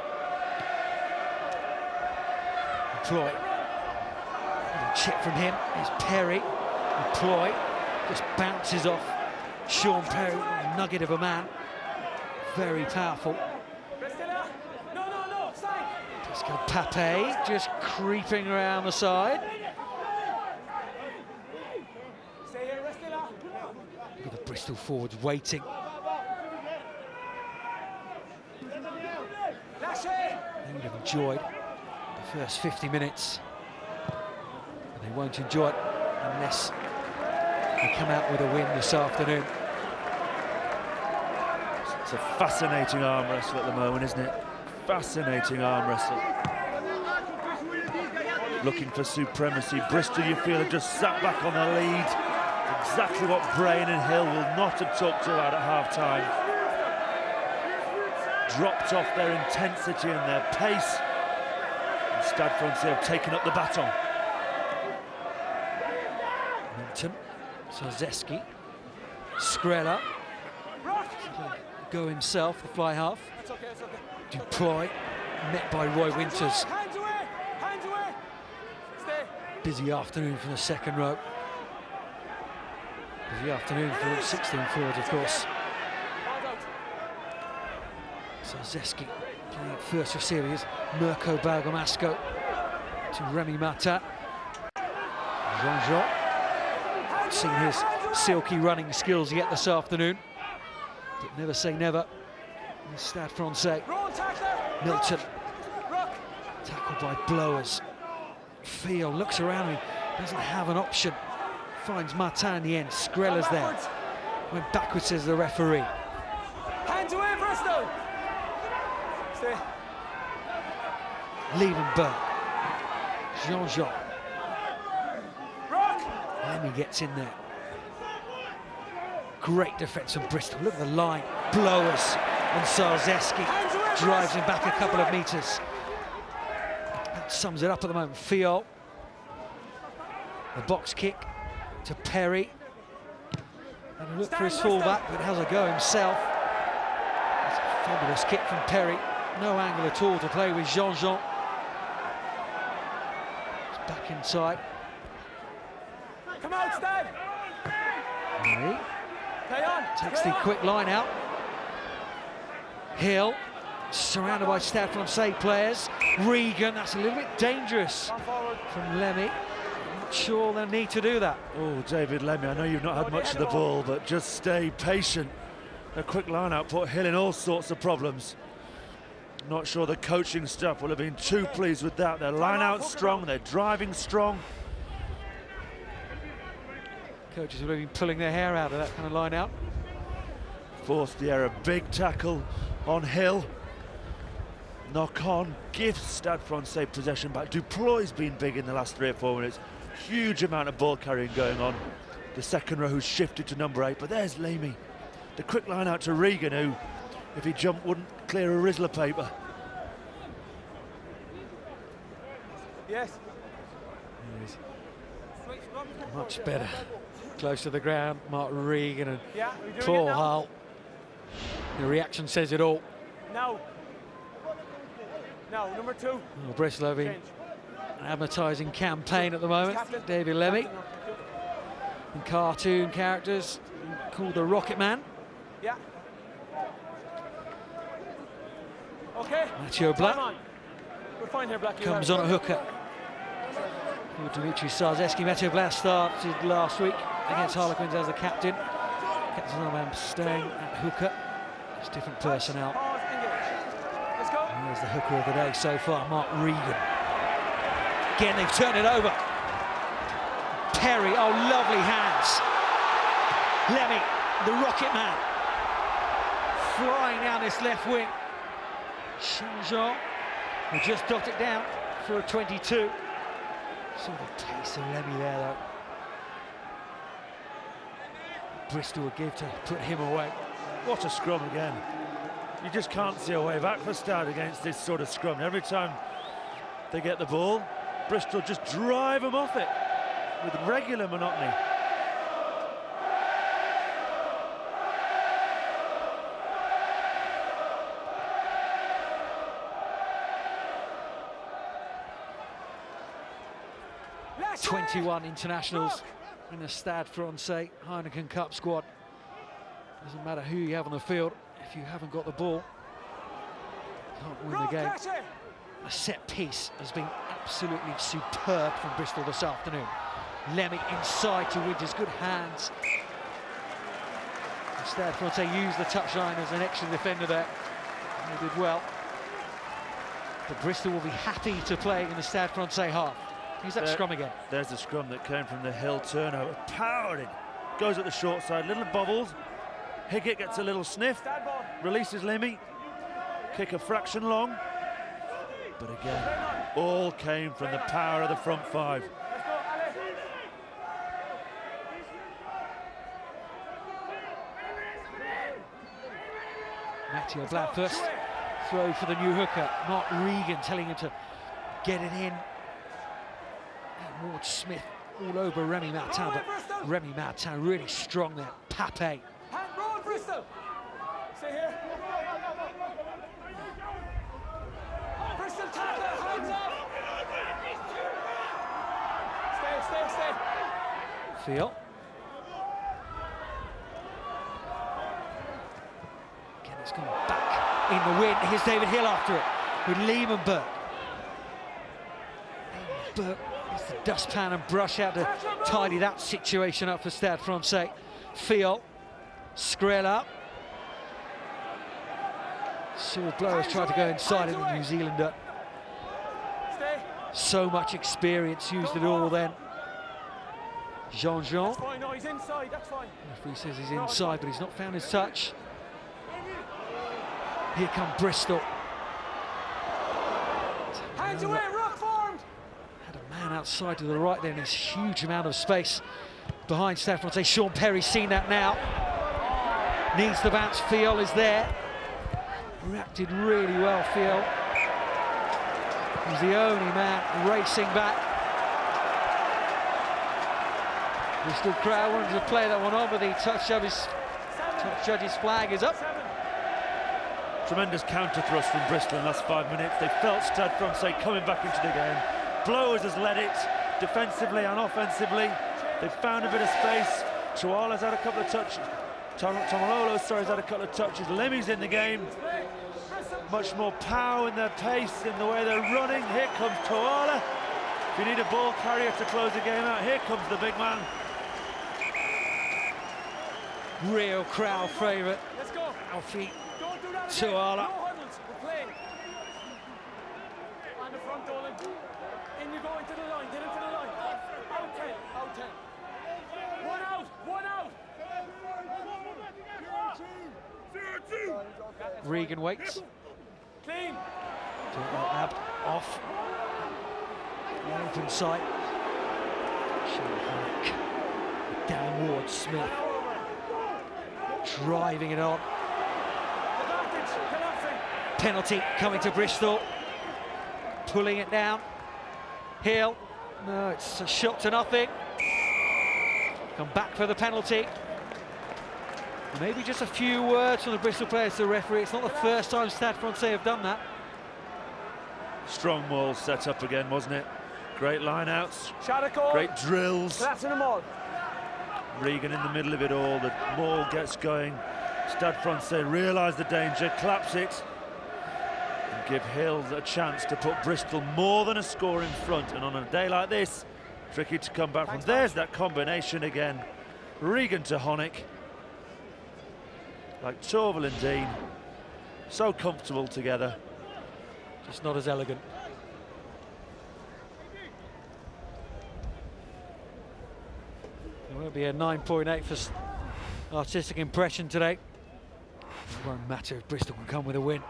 Ploy. A chip from him is Perry. And Ploy just bounces off Sean Perry, a nugget of a man. Very powerful. No, side. Pascal Pape just creeping around the side. Bristol forwards waiting. They would have enjoyed the first 50 minutes. But they won't enjoy it unless they come out with a win this afternoon. It's a fascinating arm wrestle at the moment, isn't it? Fascinating arm wrestle. Looking for supremacy. Bristol, you feel, have just sat back on the lead. Exactly what Brain and Hill will not have talked about at half-time. Dropped off their intensity and their pace. And Stade Francais have taken up the baton. Milton, Sarzeski, Skrella, go himself, the fly half. Duploy, met by Roy Winters. Hands away! Hands away! Stay! Busy afternoon for the second row. Busy afternoon for 16 forwards, of course. Sarzeski playing first for series. Mirko Bergamasco to Remy Martin. Jean-Jean seen his silky running skills yet this afternoon, but never say never. Stade Francais. Milton tackled by Blowers. Fio looks around him, doesn't have an option. Finds Martin in the end. Skrella's there. Went backwards, says the referee. Hands away, Bristol! Stay. Liebenberg. Jean-Jean. Lemmy gets in there. Great defence from Bristol. Look at the line. Blowers and Sarzeski drives him back a couple of metres. That sums it up at the moment. Fiol. The box kick to Perry. And a look for his fullback, but has a go himself. That's a fabulous kick from Perry. No angle at all to play with Jean-Jean. It's back inside. Come out, Stade! Perry Play on! takes the quick line out. Hill, surrounded by Stade Francais players. Regan, that's a little bit dangerous from Lemmy. Not sure they'll need to do that. Oh, David Lemmy, I know you've not had much of the ball, but just stay patient. A quick line out put Hill in all sorts of problems. Not sure the coaching staff will have been too pleased with that. Their line out strong, they're driving strong. Coaches would have been pulling their hair out of that kind of line out. Forced the error, big tackle on Hill. Knock on, gives Stade Francais possession back. Duploy's been big in the last 3 or 4 minutes. Huge amount of ball carrying going on. The second row who's shifted to number 8, but there's Lamy. The quick line out to Regan, who, if he jumped, wouldn't clear a Rizzler paper. Yes. Much better. Close to the ground, Mark Regan and Yeah, we're doing Paul it now. Hull. The reaction says it all. Now. Now, number 2. Well, Bristol having Change. an advertising campaign at the moment. Captain. David Lemmy and cartoon characters called the Rocket Man. Yeah. Okay. Mathieu Black Time on. We're fine here, Black. comes on a hooker. Dimitri Sarzeski. Mathieu Black started last week against Harlequins as the captain. Captain's armband staying at hooker. It's different personnel. Pause, engage. Let's go. And there's the hooker of the day so far, Mark Regan. Again, they've turned it over. Perry, oh, lovely hands. Lemmy, the Rocket Man, flying down this left wing. Jean-Jean will just dot it down for a 22. Sort of taste of Lemmy there, though. Bristol would give to put him away. What a scrum again. You just can't see a way back for Stade against this sort of scrum. Every time they get the ball, Bristol just drive them off it with regular monotony. Let's 21 internationals in the Stade Francais Heineken Cup squad. Doesn't matter who you have on the field, if you haven't got the ball, you can't win the game. A set piece has been absolutely superb from Bristol this afternoon. Lemmy inside to Winters, good hands. Stade Francais used the touchline as an extra defender there. They did well. But Bristol will be happy to play in the Stade Francais half. Here's that scrum again. There's the scrum that came from the Hill turnover. Powered it. Goes at the short side, little bobbles. Higgett gets a little sniff, releases Limmy. Kick a fraction long. But again, all came from the power of the front five. Mathieu Blatt first throw for the new hooker. Mark Regan telling him to get it in. And Ward Smith all over Remy Martin, but Remy Martin really strong there. Pape. Hand roll, Bristol. Stay here. Bristol tackle, hands up. Stay. Field. Again, it's gone back in the wind. Here's David Hill after it with Lehman Burke. Burke gets the dustpan and brush out to tidy that situation up for Stade Francais. Field, Skrella. Saul Blowers tried to go inside of the New Zealander. So much experience, used it all then. Jean-Jean. That's fine, no, he's inside, that's fine. Referee says he's inside, but he's not found his touch. Here come Bristol. Hands away, rock formed. Had a man outside to the right there in this huge amount of space behind Stade Francais. Sean Perry's seen that now. Needs the bounce. Fiol is there. Reacted really well, Fiol. He's the only man racing back. Bristol crowd wanted to play that one on, but the touch judge's flag is up. Tremendous counter thrust from Bristol in the last 5 minutes. They felt Stade Francais coming back into the game. Blowers has led it defensively and offensively. They've found a bit of space. Tuala's had a couple of touches. Tomalolo, sorry, has had a couple of touches. Lemmy's in the game. Much more power in their pace, in the way they're running. Here comes Tuala. If you need a ball carrier to close the game out, here comes the big man. Real crowd favourite. Let's go. Alfie Tuala. Tuala. No huddles, we're playing. On the front, Dolan. In you go into the line, get into the line. Out 10, out 10. One out, one out. Regan waits. Clean. Ab off. The open sight. Down Ward Smith. Driving it on. Penalty coming to Bristol. Pulling it down. Hill. No, it's a shot to nothing. Come back for the penalty. Maybe just a few words from the Bristol players to the referee. It's not the first time Stade Francais have done that. Strong maul set up again, wasn't it? Great line-outs, Shot at goal. great drills. Collapsing them all. Regan in the middle of it all, the maul gets going. Stade Francais realise the danger, collapse it, and give Hill a chance to put Bristol more than a score in front. And on a day like this, tricky to come back from. There's that combination again. Regan to Honeck. Like Torval and Dean, so comfortable together. Just not as elegant. It won't be a 9.8 for artistic impression today. It won't matter if Bristol can come with a win.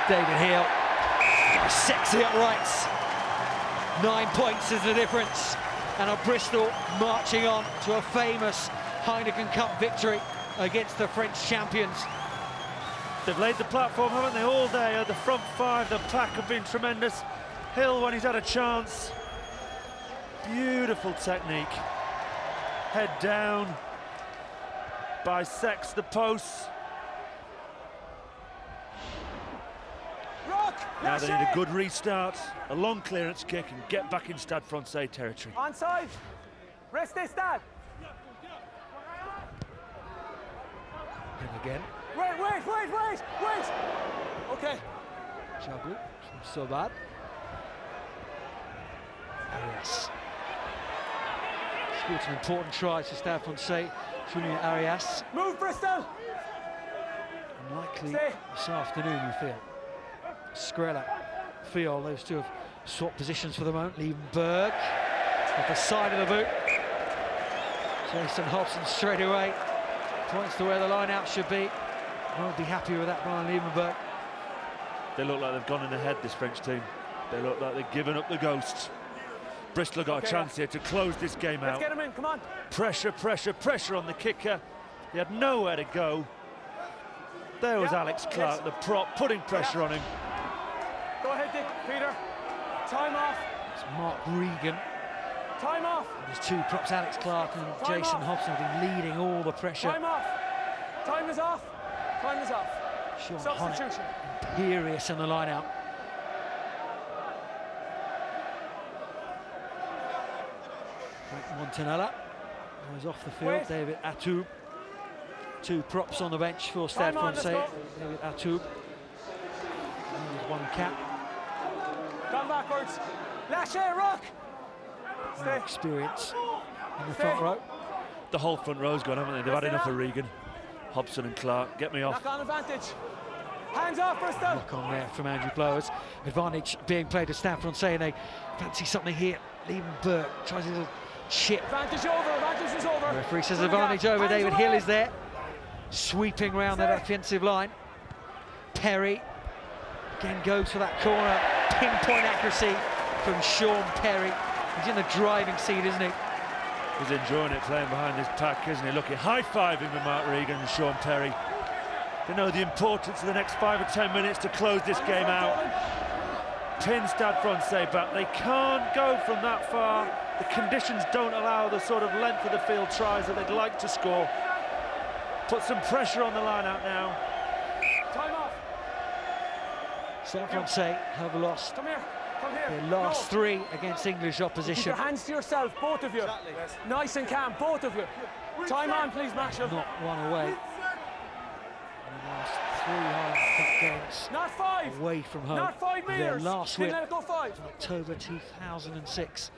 David Hill, sexy uprights. 9 points is the difference. And a Bristol marching on to a famous Heineken Cup victory against the French champions. They've laid the platform, haven't they, all day? The front five, the pack have been tremendous. Hill, when he's had a chance, beautiful technique. Head down, bisects the posts. Rock. Now they need a good restart, a long clearance kick, and get back in Stade Francais territory. Onside. Rest this, Dad. And again, Wait. Okay. Juggle from Sobad. Arias. scored some important tries for Stade Francais. Julian Arias. Move, Bristol! Unlikely this afternoon, you feel. Skrilla, Fiol, those two have swapped positions for the moment. Liebenberg at the side of the boot. Jason Hobson straight away points to where the line out should be. Won't be happy with that, Brian Liebenberg. They look like they've gone in ahead, this French team. They look like they've given up the ghost. Bristol have got a chance here to close this game out. Let's get him in, come on. Pressure, pressure, pressure on the kicker. He had nowhere to go. There was Alex Clark, the prop, putting pressure on him. Go ahead, Dick. Peter. Time off. It's Mark Regan. Time off. And his two props, Alex Clark and Time Jason off. Hobson, have been leading all the pressure. Time off. Time is off. Time is off. Sean Substitution. Honnett, imperious in the line out. Montanella was off the field. Wait. David Atoub. Two props on the bench for Stade Time on, let's Francais. go. David Atoub. And one cap. Come backwards. Lâchez, rock. No Stay. experience in the Stay. front row. The whole front row's gone, haven't they? They've had enough of Regan. Hobson and Clark, get me off. Knock on advantage. Hands off, Bristol. Knock on there from Andrew Blowers. Advantage being played to Stade Francais, and they fancy something here. Liebenberg tries a little chip. Advantage over. Advantage is over. The referee says To the advantage gap. over. Hands David away. Hill is there, sweeping round that Stay. offensive line. Perry again goes for that corner. Pinpoint accuracy from Sean Perry. He's in the driving seat, isn't he? He's enjoying it playing behind this pack, isn't he? Look, high-fiving with Mark Regan and Sean Perry. They know the importance of the next 5 or 10 minutes to close this game out. Pin Stade Francais back. They can't go from that far. The conditions don't allow the sort of length of the field tries that they'd like to score. Put some pressure on the line out now. Time off. Stade Francais have lost Come here. Come here. their last Go. 3 against English Keep opposition. your hands to yourself, both of you. Nice and calm, both of you. Time on, please, Marshall. Not one away. In the last 3 Highland Cup games Not 5. away from home. Not 5 Their metres. last Didn't win let it go 5. October 2006.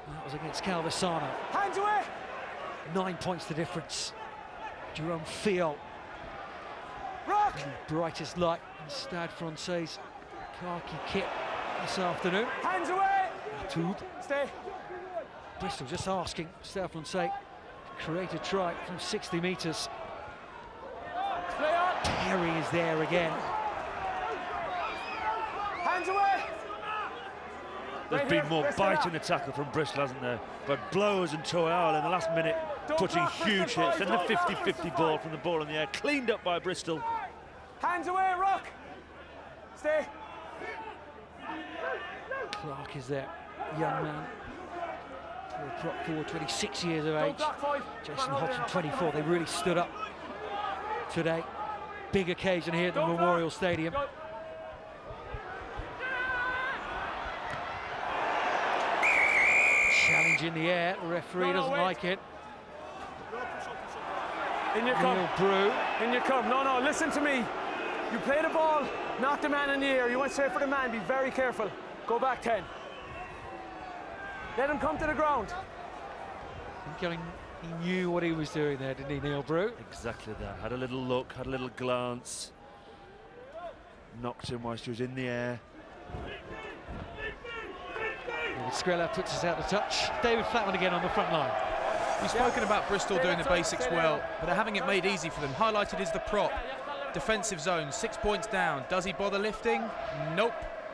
And that was against Calvisano. Hands away. 9 points the difference. Jerome Fiol, Rock. the brightest light in Stade Francais' khaki kit this afternoon. Hands away. Atoub. Stay. Bristol just asking Stade Francais to create a try from 60 metres. Play on. Perry is there again. Hands away. There's Right been here, more Bristol bite up. in the tackle from Bristol, hasn't there? But Blowers and Toyal in the last minute Don't putting block, Bristol huge boys, hits. And the don't block, 50-50 Bristol ball boys. from the ball in the air. Cleaned up by Bristol. Hands away, Rock. Stay. Clark is there, young man. For a prop forward, 26 years of Don't age. block 5. Jason Hobson, 24. They really stood up today. Big occasion here at the Memorial Stadium. Go. Challenge in the air. The referee No, doesn't wait. like it. In your come. Neil Brew. In your come. No, no, listen to me. You play the ball, not the man in the air. You went straight for the man. Be very careful. Go back 10. Let him come to the ground. I think he knew what he was doing there, didn't he, Neil Brew? Exactly that. Had a little look, had a little glance. Knocked him whilst he was in the air. David Skrilla puts us out of touch. David Flatman again on the front line. We've spoken about Bristol doing the basics well, but they're having it made easy for them. Highlighted is the prop. Defensive zone, 6 points down. Does he bother lifting? Nope.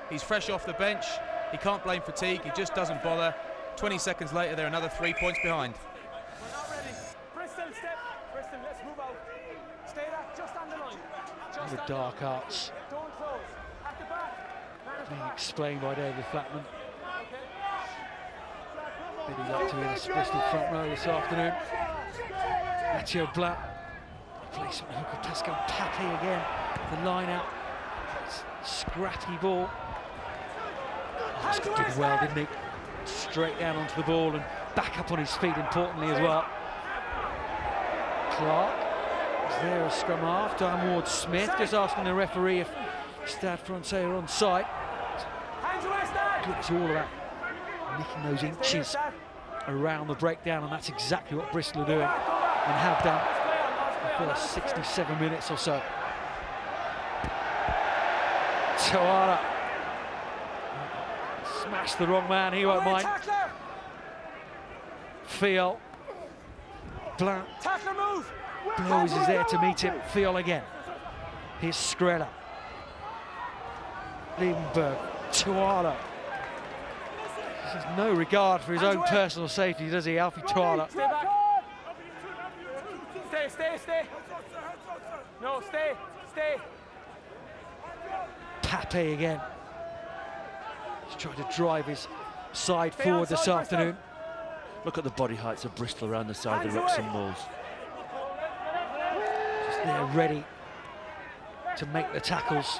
He's fresh off the bench. He can't blame fatigue. He just doesn't bother. 20 seconds later, they're another 3 points behind. We're not ready. Bristol, step. Bristol, let's move out. Stay that just on the line. Just The on dark the line. arts Don't close. At the back. Man at the being back. explained by David Flatman. Okay. Bit he like to be in the Bristol front row this afternoon. Mathieu Blanc. Replacement hooker Pascal Pape again. The line out. Scrappy ball. Oscar did well, didn't he? Straight down onto the ball and back up on his feet, importantly as well. Clark is there as scrum half. Diane Ward-Smith just asking the referee if Stade Francais are on site. Hands away, Stad. It's all about nicking those Stay here, inches Stad. around the breakdown, and that's exactly what Bristol are doing and have done for the first 67 minutes or so. Toala smashed the wrong man, he won't mind. Fiol. Blount. Blows is there to meet him. Fiol again. Here's Skrilla. Liebenberg. Toala. He has no regard for his own personal safety, does he, Alfie Toala? Stay back. Stay. No, stay. Pape again. He's trying to drive his side forward this afternoon. Look at the body heights of Bristol around the side of the Wrexham Bulls. Just there ready to make the tackles.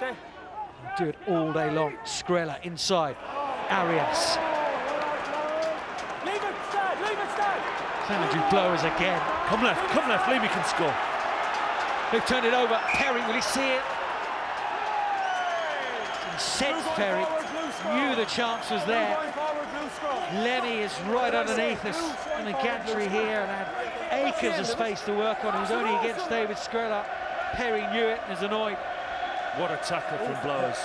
Do it all day long. Skrilla inside. Arias. Leave it stand. Andrew Blowers again. Come left, Leamy can score. They've turned it over. Perry, will he see it? He sensed Perry. Knew the chance was there. Lemmy is right underneath us. And Gantry here and had acres of space to work on. He was only against David Skrilla. Perry knew it and is annoyed. What a tackle from Blowers.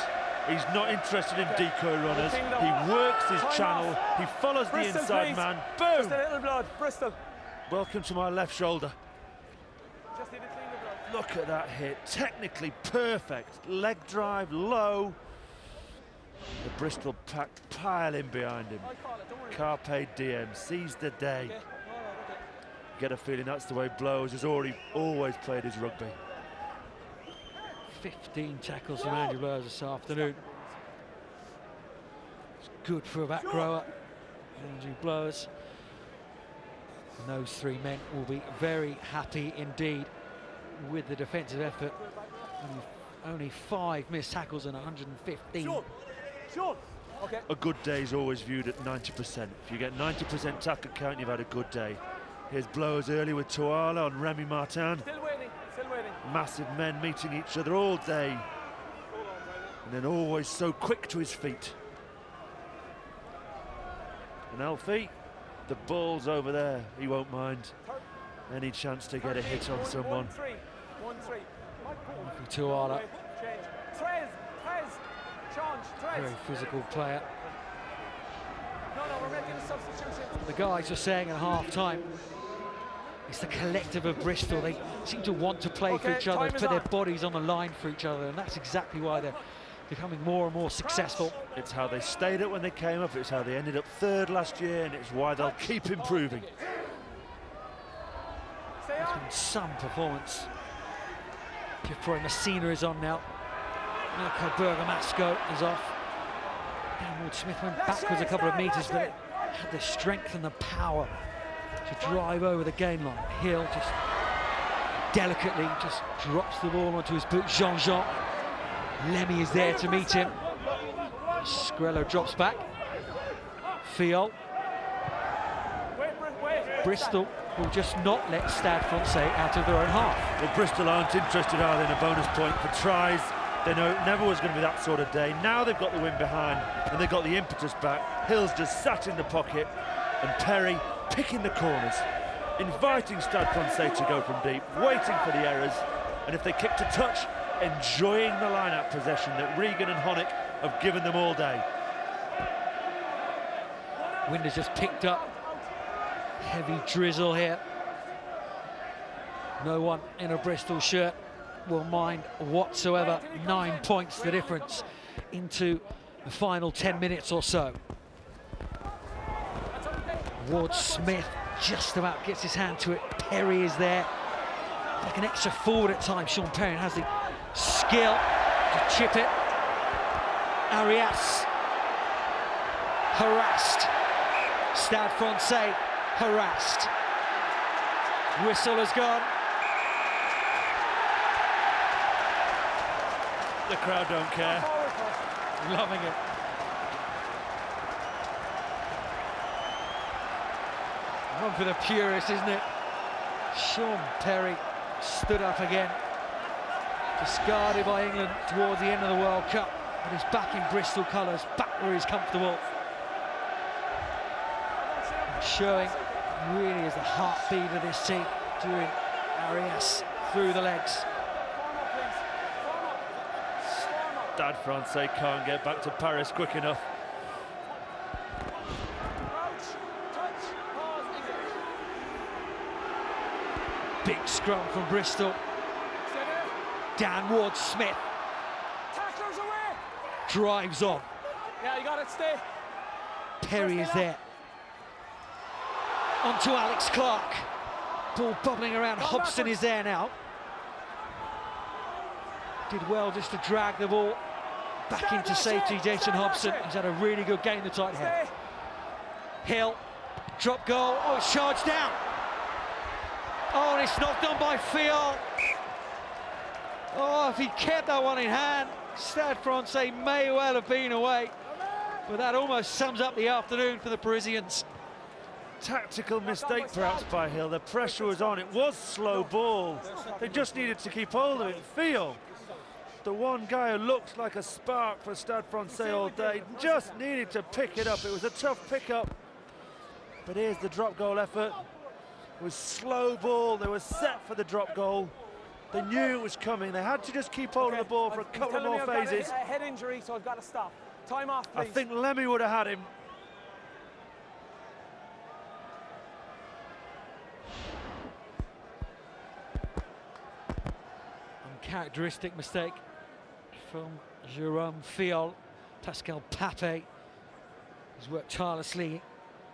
He's not interested in decoy runners. He works his channel. He follows the inside man. Boom! Just a little blood, Bristol. Welcome to my left shoulder. Just need to clean the blood. Look at that hit. Technically perfect. Leg drive, low. The Bristol pack pile in behind him. Carpe diem, seize the day. Get a feeling that's the way Blowers has always played his rugby. 15 tackles from Andrew Blowers this afternoon. It's good for a back rower. Andrew Blowers. And those three men will be very happy indeed with the defensive effort. Only 5 missed tackles and 115. Sean. Okay. A good day is always viewed at 90%. If you get 90% tackle count, you've had a good day. Here's Blowers early with Toala on Remy Martin. Still waiting. Massive men meeting each other all day. And then always so quick to his feet. And Alfie, the ball's over there. He won't mind any chance to get a hit on someone. 1-3. Alfie Toala. Trez. Very physical player. No, we're making a substitution. The guys are saying at half-time, it's the collective of Bristol. They seem to want to play for each other, put their bodies on the line for each other, and that's exactly why they're becoming more and more successful. It's how they stayed up when they came up, it's how they ended up third last year, and it's why they'll keep improving. There's been some performance. Troy Messina is on now. Marco Bergamasco is off. Downward Smith went backwards a couple of metres, but had the strength and the power to drive over the gain line. Hill just delicately just drops the ball onto his boot. Jean-Jean. Lemmy is there to meet him. Skrilla drops back. Fiol. Bristol will just not let Stade Francais out of their own half. Well, Bristol aren't interested, are they, in a bonus point for tries. They know it never was going to be that sort of day. Now they've got the win behind and they've got the impetus back. Hill's just sat in the pocket and Perry picking the corners, inviting Stade Francais to go from deep, waiting for the errors, and if they kick to touch, enjoying the line-out possession that Regan and Honeck have given them all day. Wind has just picked up. Heavy drizzle here. No one in a Bristol shirt will mind whatsoever. 9 points the difference into the final 10 minutes or so. Ward Smith just about gets his hand to it. Perry is there, like an extra forward at times. Sean Perry has the skill to chip it. Arias harassed. Stade Francais harassed. Whistle has gone. The crowd don't care. Loving it. One for the purists, isn't it? Sean Perry stood up again. Discarded by England towards the end of the World Cup, but he's back in Bristol colours, back where he's comfortable. showing really is the heartbeat of this team, doing Arias through the legs. Stade Francais can't get back to Paris quick enough. Big scrum from Bristol. Dan Ward-Smith drives on. Yeah, you got it, stay. Perry is there. On to Alex Clark. Ball bubbling around. Hobson is there now. Did well just to drag the ball back into safety. Jason Hobson. He's had a really good game, the tight head. Hill, drop goal. Oh, it's charged down. Oh, and it's knocked on by Fial. Oh, if he kept that one in hand, Stade Francais may well have been away. But that almost sums up the afternoon for the Parisians. Tactical mistake perhaps by Hill. The pressure was on. It was slow ball. They just needed to keep hold of it. Fial, the one guy who looks like a spark for Stade Francais all day, just needed to pick it up. It was a tough pickup. But here's the drop goal effort. It was slow ball. They were set for the drop goal. They knew it was coming. They had to just keep hold of the ball for a couple of more phases. A head injury, so I've got to stop. Time off, please. I think Lemmy would have had him. Uncharacteristic mistake from Jérôme Fial. Pascal Pape has worked tirelessly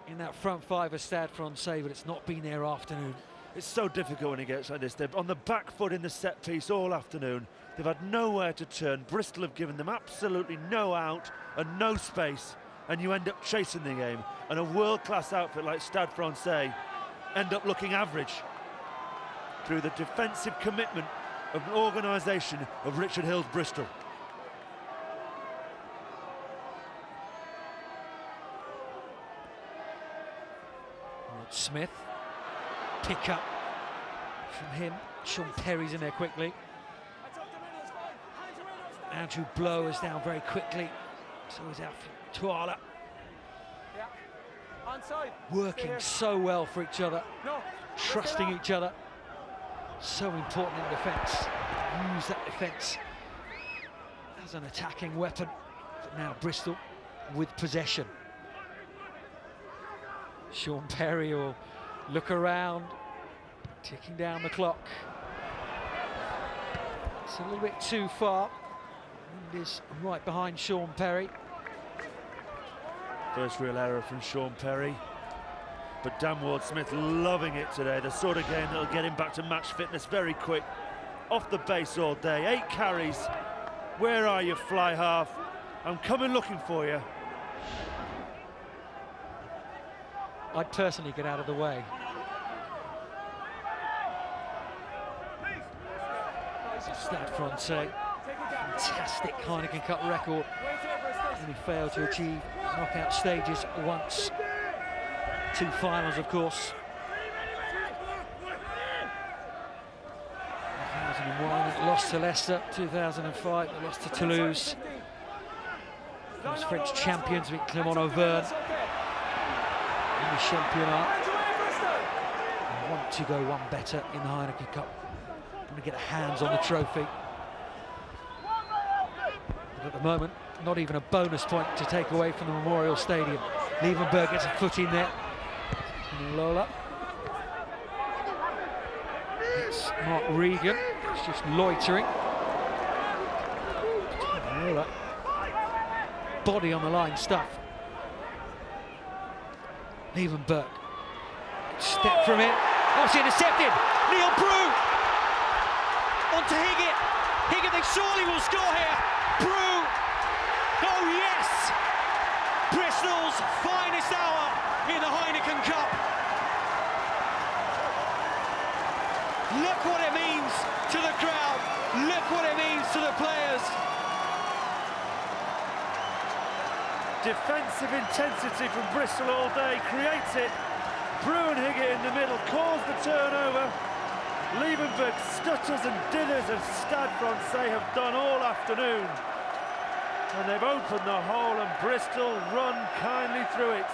in that front five of Stade Francais, but it's not been their afternoon. It's so difficult when he gets like this. They're on the back foot in the set piece all afternoon. They've had nowhere to turn. Bristol have given them absolutely no out and no space, and you end up chasing the game. And a world-class outfit like Stade Francais end up looking average through the defensive commitment of an organisation of Richard Hill's Bristol. Smith, pick up from him. Sean Perry's in there quickly. Andrew Blow is down very quickly. So is Alfie Tuala. Working so well for each other, trusting each other. So important in defence. Use that defence as an attacking weapon. But now Bristol with possession. Sean Perry will look around, ticking down the clock. It's a little bit too far. Wind is right behind Sean Perry. First real error from Sean Perry. But Dan Ward-Smith loving it today. The sort of game that'll get him back to match fitness very quick. Off the base all day, 8 carries. Where are you, fly half? I'm coming looking for you. I'd personally get out of the way. Stade Francais, fantastic Heineken Cup record. Only failed to achieve knockout stages once. 2 finals, of course. 2001, it lost to Leicester. 2005, they lost to Toulouse. Those French champions with Clermont-Auvergne. In the Championnat. I want to go one better in the Heineken Cup. Want to get hands on the trophy. But at the moment, not even a bonus point to take away from the Memorial Stadium. Liebenberg gets a foot in there. Lola. It's Mark Regan. It's just loitering. Lola. Body on the line stuff. Liebenberg. Step from it. Oh, it's intercepted. Neil Brew. On to Higgett. Higgett, they surely will score here. Brew. Oh, yes. Bristol's finest hour in the Heineken Cup. Look what it means to the crowd. Look what it means to the players. Defensive intensity from Bristol all day, creates it. Brew and Higgett in the middle, calls the turnover. Liebenberg stutters and dithers as Stade Francais have done all afternoon. And they've opened the hole and Bristol run kindly through it.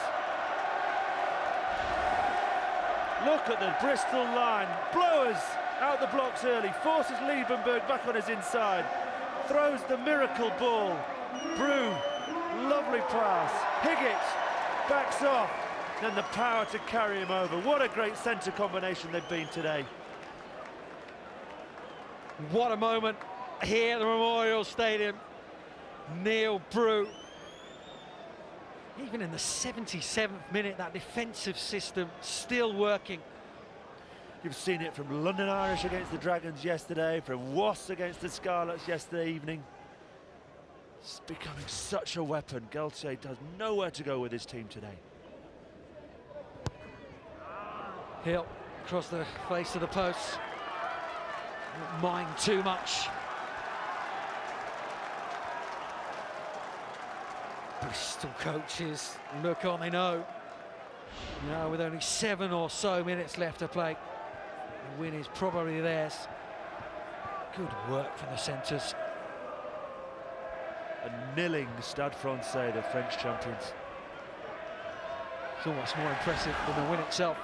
Look at the Bristol line. Blowers out the blocks early, forces Liebenberg back on his inside, throws the miracle ball. Brew, lovely pass. Higgett backs off, then the power to carry him over. What a great centre combination they've been today. What a moment here at the Memorial Stadium. Neil Brew. Even in the 77th minute, that defensive system still working. You've seen it from London Irish against the Dragons yesterday, from Wasps against the Scarlets yesterday evening. It's becoming such a weapon. Galtier does nowhere to go with his team today. Hill across the face of the post. Don't mind too much. Bristol coaches look on, they know. Now with only 7 or so minutes left to play, the win is probably theirs. Good work from the centres. And nilling Stade Francais, the French champions. It's almost more impressive than the win itself.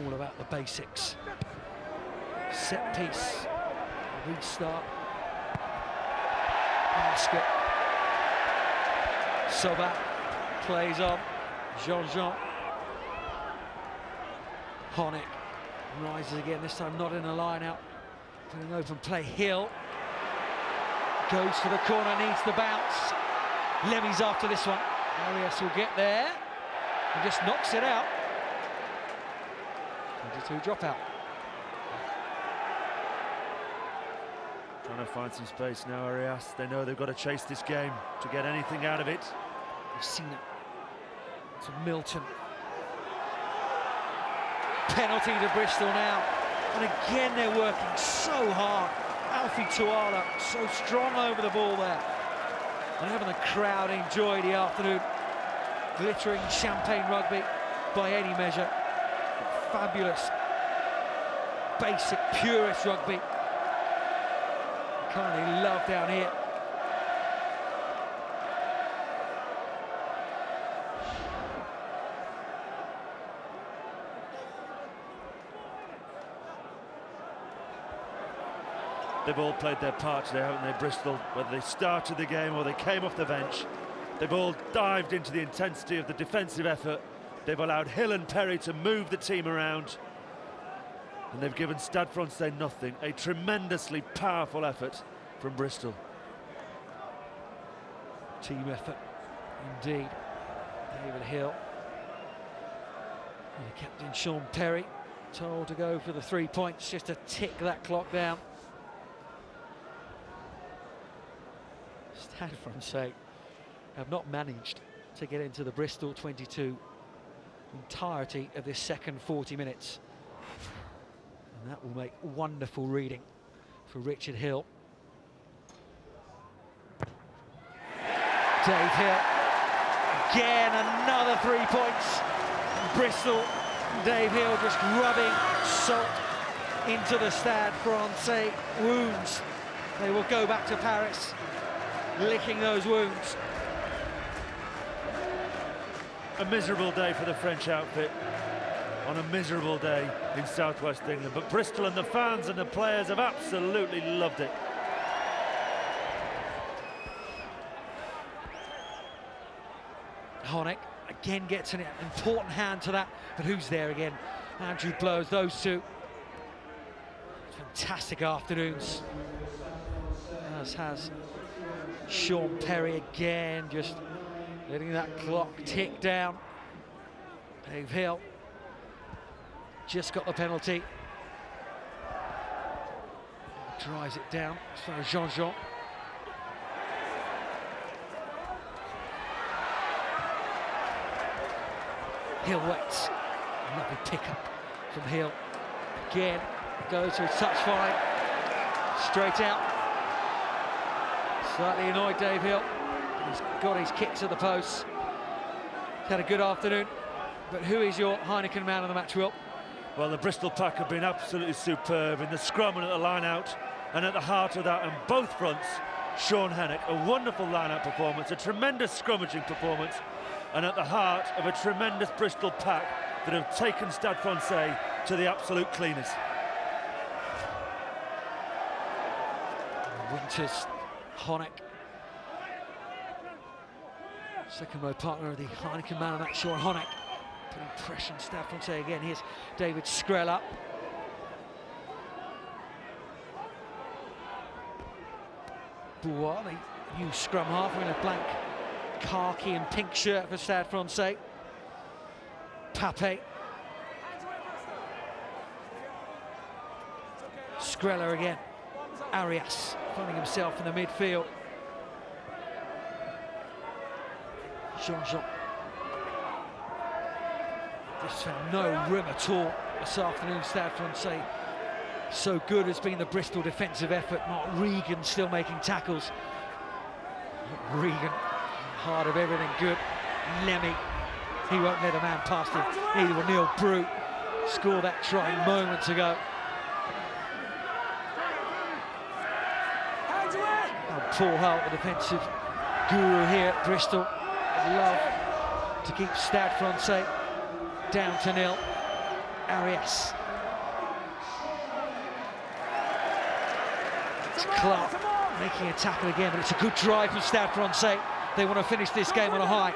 All about the basics. Set piece. Restart. Basket. Sobat plays on. Jean-Jean. Honeck rises again, this time not in a line out. Putting open play. Hill goes for the corner, needs the bounce. Lemmy's after this one. Arias will get there and just knocks it out. 22 dropout. Trying to find some space now, Arias. They know they've got to chase this game to get anything out of it. We've seen it to Milton. Penalty to Bristol now. And again, they're working so hard. Alfie Tuala, so strong over the ball there. And having the crowd enjoy the afternoon. Glittering champagne rugby by any measure. Fabulous, basic, purist rugby. Kindly love down here. They've all played their part today, haven't they, Bristol? Whether they started the game or they came off the bench, they've all dived into the intensity of the defensive effort. They've allowed Hill and Perry to move the team around. And they've given Stade Francais nothing. A tremendously powerful effort from Bristol. Team effort, indeed. David Hill. And the captain, Sean Perry, told to go for the 3 points, just to tick that clock down. Stade Francais have not managed to get into the Bristol 22 entirety of this second 40 minutes. And that will make wonderful reading for Richard Hill. Dave Hill, again another 3 points. Bristol, Dave Hill just rubbing salt into the Stade Francais wounds. They will go back to Paris, licking those wounds. A miserable day for the French outfit on a miserable day in southwest England, but Bristol and the fans and the players have absolutely loved it. Honeck again gets an important hand to that, but who's there again? Andrew Blows, those two. Fantastic afternoons, as has Sean Perry again, just letting that clock tick down. Dave Hill just got the penalty. Drives it down as far as Jean-Jean. Hill waits. Lovely pick-up from Hill. Again, goes to his touch fine. Straight out. Slightly annoyed Dave Hill. He's got his kicks at the post. He's had a good afternoon. But who is your Heineken man of the match, Will? Well, the Bristol pack have been absolutely superb in the scrum and at the line out, and at the heart of that on both fronts, Sean Hennick. A wonderful line-out performance, a tremendous scrummaging performance, and at the heart of a tremendous Bristol pack that have taken Stade Francais to the absolute cleaners. Winters, Honeck, second row partner of the Heineken man of that, Sean Honeck, putting pressure on Stade Francais again. Here's David Skrella. Bouar, the new scrum half, in a blank khaki and pink shirt for Stade Francais. Pape. Skrella again. Arias finding himself in the midfield. Jean-Jean. Just found no room at all this afternoon, Stade Francais. So good has been the Bristol defensive effort. Mark Regan still making tackles. Regan, heart of everything good. Lemmy, he won't let a man past him. Neither will Neil Brute. Scored that try moments ago. Paul Hull, the defensive guru here at Bristol, would love to keep Stade Francais down to nil. Arias. It's Clark making a tackle again, but it's a good drive from Stade Francais. They want to finish this game on a high.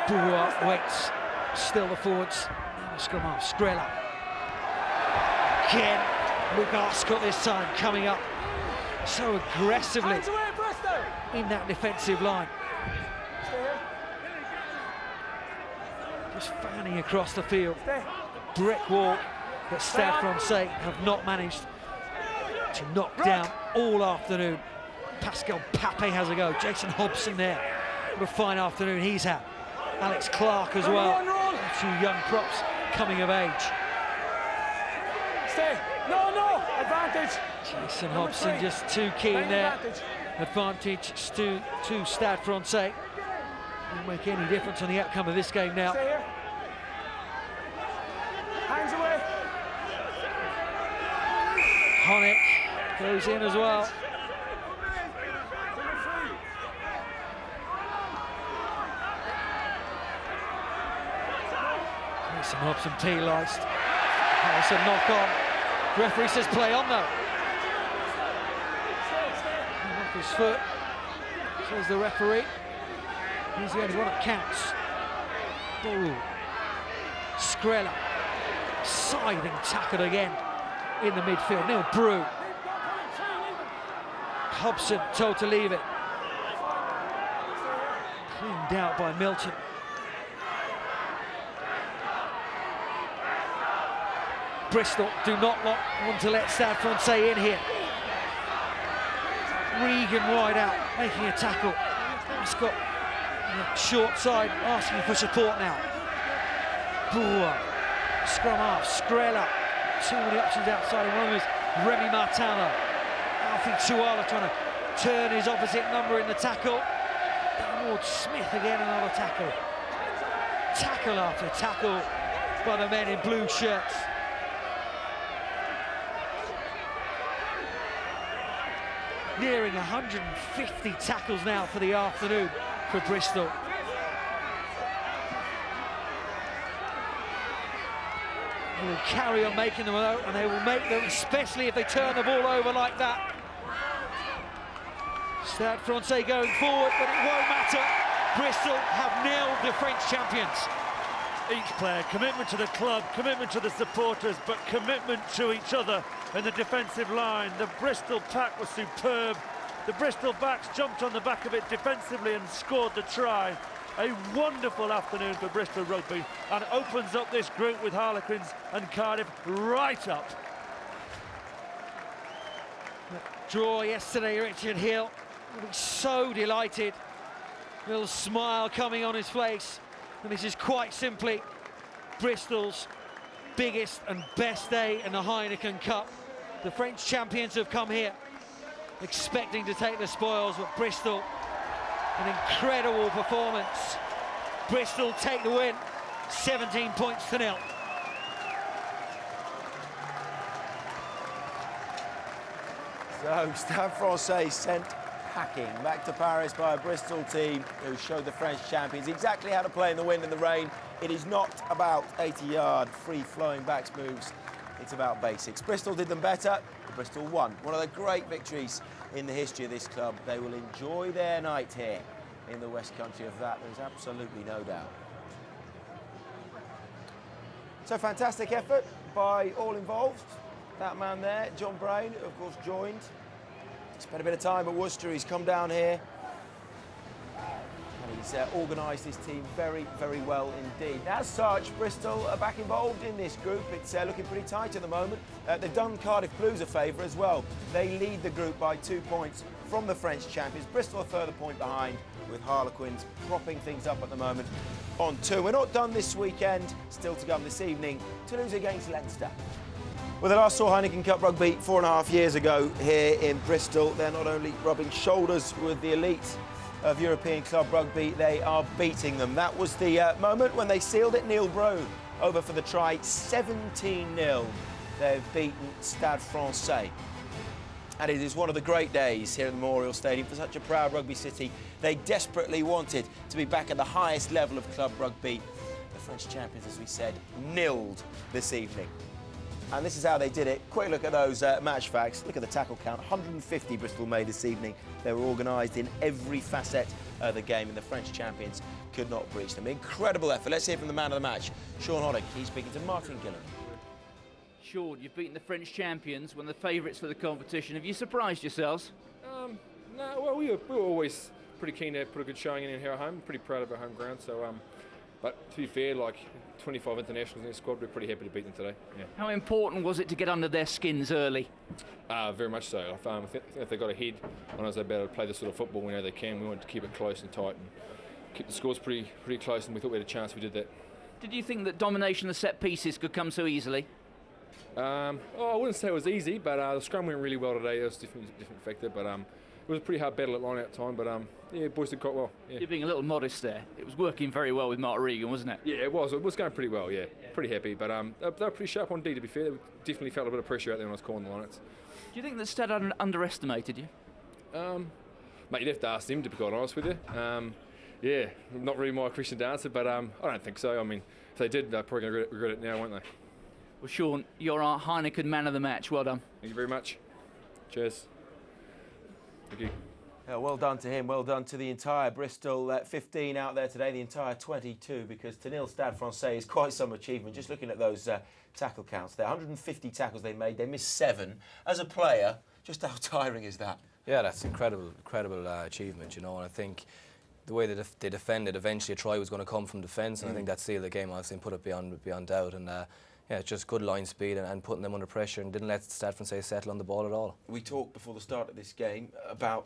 Bouar waits, still the forwards. Scrum half, Skrella. Again, Luke Arscott this time coming up so aggressively in that defensive line. Just fanning across the field. Brick wall that Stade Francais have not managed to knock down all afternoon. Pascal Pape has a go. Jason Hobson there. What a fine afternoon he's had. Alex Clark as well. Two young props coming of age. No, advantage. Jason Hobson just too keen there. Advantage to Stade Francais. Won't make any difference on the outcome of this game now. Stay here. Hands away. Honeck goes in as well. Jason Hobson penalised. It's a knock on. Referee says play on though. Off his foot, says the referee. He's the only one that counts. Ooh. Skrella, scything tackle again in the midfield. Neil Brute. Hobson told to leave it. Cleaned out by Milton. Bristol do not want to let Stade Francais in here. Regan wide out, making a tackle. Scott on the short side, asking for support now. Bouar, scrum half, Skrella. Too many options outside, and one of them is Remy Martano. Alfie Tuala trying to turn his opposite number in the tackle. Ward Smith again, another tackle. Tackle after tackle by the men in blue shirts. Nearing 150 tackles now for the afternoon for Bristol. They will carry on making them, and they will make them, especially if they turn the ball over like that. Stade Francais going forward, but it won't matter. Bristol have nailed the French champions. Each player, commitment to the club, commitment to the supporters, but commitment to each other in the defensive line. The Bristol pack was superb. The Bristol backs jumped on the back of it defensively and scored the try. A wonderful afternoon for Bristol Rugby, and opens up this group with Harlequins and Cardiff right up. Draw yesterday, Richard Hill will be so delighted. Little smile coming on his face. And this is quite simply Bristol's biggest and best day in the Heineken Cup. The French champions have come here expecting to take the spoils, but Bristol, an incredible performance. Bristol take the win, 17 points to 0. So, Stade Francais sent packing back to Paris by a Bristol team who showed the French champions exactly how to play in the wind and the rain. It is not about 80-yard free-flowing backs moves. It's about basics. Bristol did them better. Bristol won. One of the great victories in the history of this club. They will enjoy their night here in the West Country of that. There's absolutely no doubt. So fantastic effort by all involved. That man there, John Brain, of course, joined. Spent a bit of time at Worcester. He's come down here. And he's organised his team very, very well indeed. As such, Bristol are back involved in this group. It's looking pretty tight at the moment. They've done Cardiff Blues a favour as well. They lead the group by 2 points from the French champions. Bristol a further point behind, with Harlequins propping things up at the moment on 2. We're not done this weekend. Still to come this evening. Toulouse against Leinster. Well, they last saw Heineken Cup rugby 4.5 years ago here in Bristol. They're not only rubbing shoulders with the elite of European club rugby, they are beating them. That was the moment when they sealed it. Neil Brown over for the try, 17-0. They've beaten Stade Francais. And it is one of the great days here at the Memorial Stadium for such a proud rugby city. They desperately wanted to be back at the highest level of club rugby. The French champions, as we said, nilled this evening. And this is how they did it. Quick look at those match facts. Look at the tackle count. 150 Bristol made this evening. They were organised in every facet of the game, and the French champions could not breach them. Incredible effort. Let's hear from the man of the match, Sean Hoddick. He's speaking to Martin Gillen. Sean, you've beaten the French champions, one of the favourites for the competition. Have you surprised yourselves? No, well, we were always pretty keen to put a good showing in here at home. Pretty proud of our home ground. So, but to be fair, like 25 internationals in the squad, we're pretty happy to beat them today. Yeah. How important was it to get under their skins early? Very much so. If they got ahead on us, they're able to play the sort of football we know they can. We wanted to keep it close and tight and keep the scores pretty close, and we thought we had a chance if we did that. Did you think that domination of set pieces could come so easily? I wouldn't say it was easy, but the scrum went really well today. It was definitely a different factor, but it was a pretty hard battle at line-out time, but yeah, boys did quite well. Yeah. You're being a little modest there. It was working very well with Mark Regan, wasn't it? Yeah, it was. It was going pretty well, yeah. Pretty happy, but they were pretty sharp on D, to be fair. They definitely felt a bit of pressure out there when I was calling the line-outs. Do you think that Stade underestimated you? Mate, you'd have to ask them, to be quite honest with you. Yeah, not really my question to answer, but I don't think so. I mean, if they did, they're probably going to regret it now, won't they? Well, Sean, you're our Heineken man of the match. Well done. Thank you very much. Cheers. Thank you. Well done to him, well done to the entire Bristol 15 out there today, the entire 22, because to nil Stade Francais is quite some achievement. Just looking at those tackle counts there, 150 tackles they made, they missed 7. As a player, just how tiring is that? Yeah, that's incredible achievement, you know, and I think the way that they defended, eventually a try was going to come from defence, and I think that sealed the game, honestly, and put it beyond doubt. And yeah, just good line speed and putting them under pressure, and didn't let Stade Francais settle on the ball at all. We talked before the start of this game about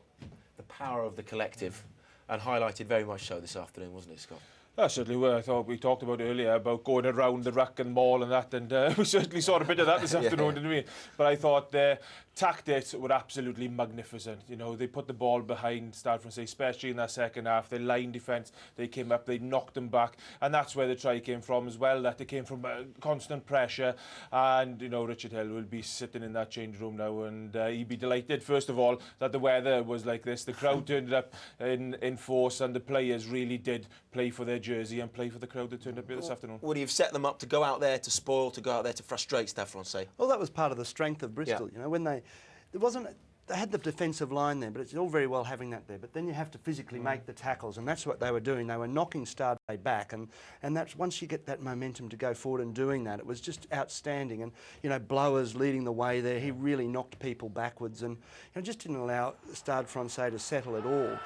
the power of the collective, and highlighted very much so this afternoon, wasn't it, Scott? Certainly were. I thought we talked about earlier about going around the ruck and maul and that, and we certainly saw a bit of that this afternoon, didn't we? But I thought the tactics were absolutely magnificent. You know, they put the ball behind Stade Francais, especially in that second half. Their line defence, they came up, they knocked them back, and that's where the try came from as well. That they came from constant pressure, and you know, Richard Hill will be sitting in that change room now, and he'd be delighted, first of all, that the weather was like this. The crowd turned up in force, and the players really did play for their jersey and play for the crowd that turned up here this afternoon. Would you have set them up to go out there to spoil, to go out there to frustrate Stade Francais? Well, that was part of the strength of Bristol. You know, when they had the defensive line there, but it's all very well having that there. But then you have to physically make the tackles, and that's what they were doing. They were knocking Stade back, and that's once you get that momentum to go forward and doing that, it was just outstanding. And you know, Blowers leading the way there, he really knocked people backwards, and you know, just didn't allow Stade Francais to settle at all.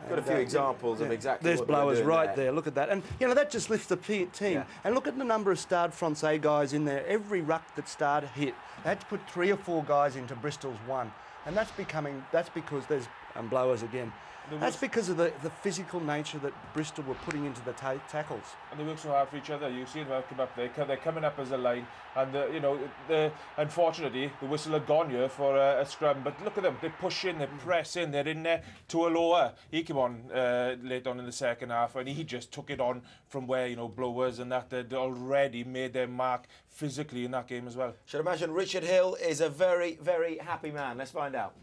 Got a few examples of exactly There's what Blowers right there. Look at that. And, you know, that just lifts the team. Yeah. And look at the number of Stade Francais guys in there. Every ruck that Stade hit, they had to put 3 or 4 guys into Bristol's 1. And that's because there's Blowers again. That's because of the physical nature that Bristol were putting into the tackles. And they work so hard for each other. You see them come up there. They're coming up as a line. And, you know, unfortunately, the whistle had gone here for a scrum. But look at them. They push in, they press in. They're in there. Tualoa, he came on late on in the second half, and he just took it on from where, you know, Blowers and that had already made their mark physically in that game as well. Should imagine Richard Hill is a very, very happy man. Let's find out.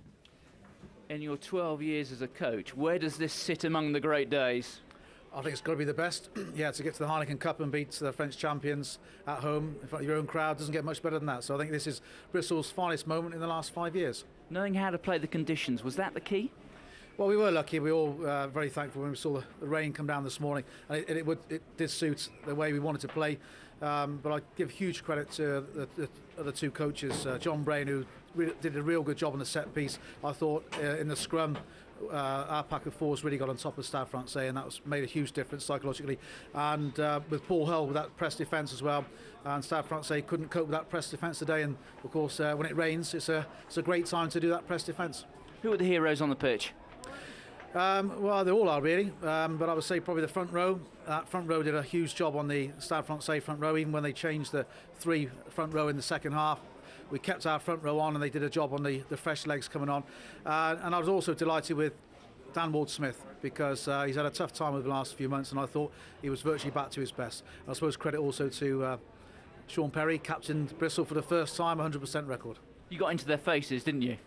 In your 12 years as a coach, where does this sit among the great days? I think it's got to be the best. Yeah, to get to the Heineken Cup and beat the French champions at home in front of your own crowd doesn't get much better than that. So I think this is Bristol's finest moment in the last 5 years. Knowing how to play the conditions, was that the key? Well, we were lucky. We were all very thankful when we saw the rain come down this morning, and it did suit the way we wanted to play. But I give huge credit to the other two coaches, John Brain, who did a real good job on the set piece. I thought in the scrum, our pack of fours really got on top of Stade Francais, and that made a huge difference psychologically. And with Paul Hull with that press defence as well, and Stade Francais couldn't cope with that press defence today. And of course, when it rains, it's a great time to do that press defence. Who are the heroes on the pitch? Well, they all are really, but I would say probably the front row. That front row did a huge job on the Stade Francais front row, even when they changed the 3 front row in the second half. We kept our front row on, and they did a job on the fresh legs coming on. And I was also delighted with Dan Ward-Smith, because he's had a tough time over the last few months, and I thought he was virtually back to his best. I suppose credit also to Sean Perry, captained Bristol for the first time, 100% record. You got into their faces, didn't you?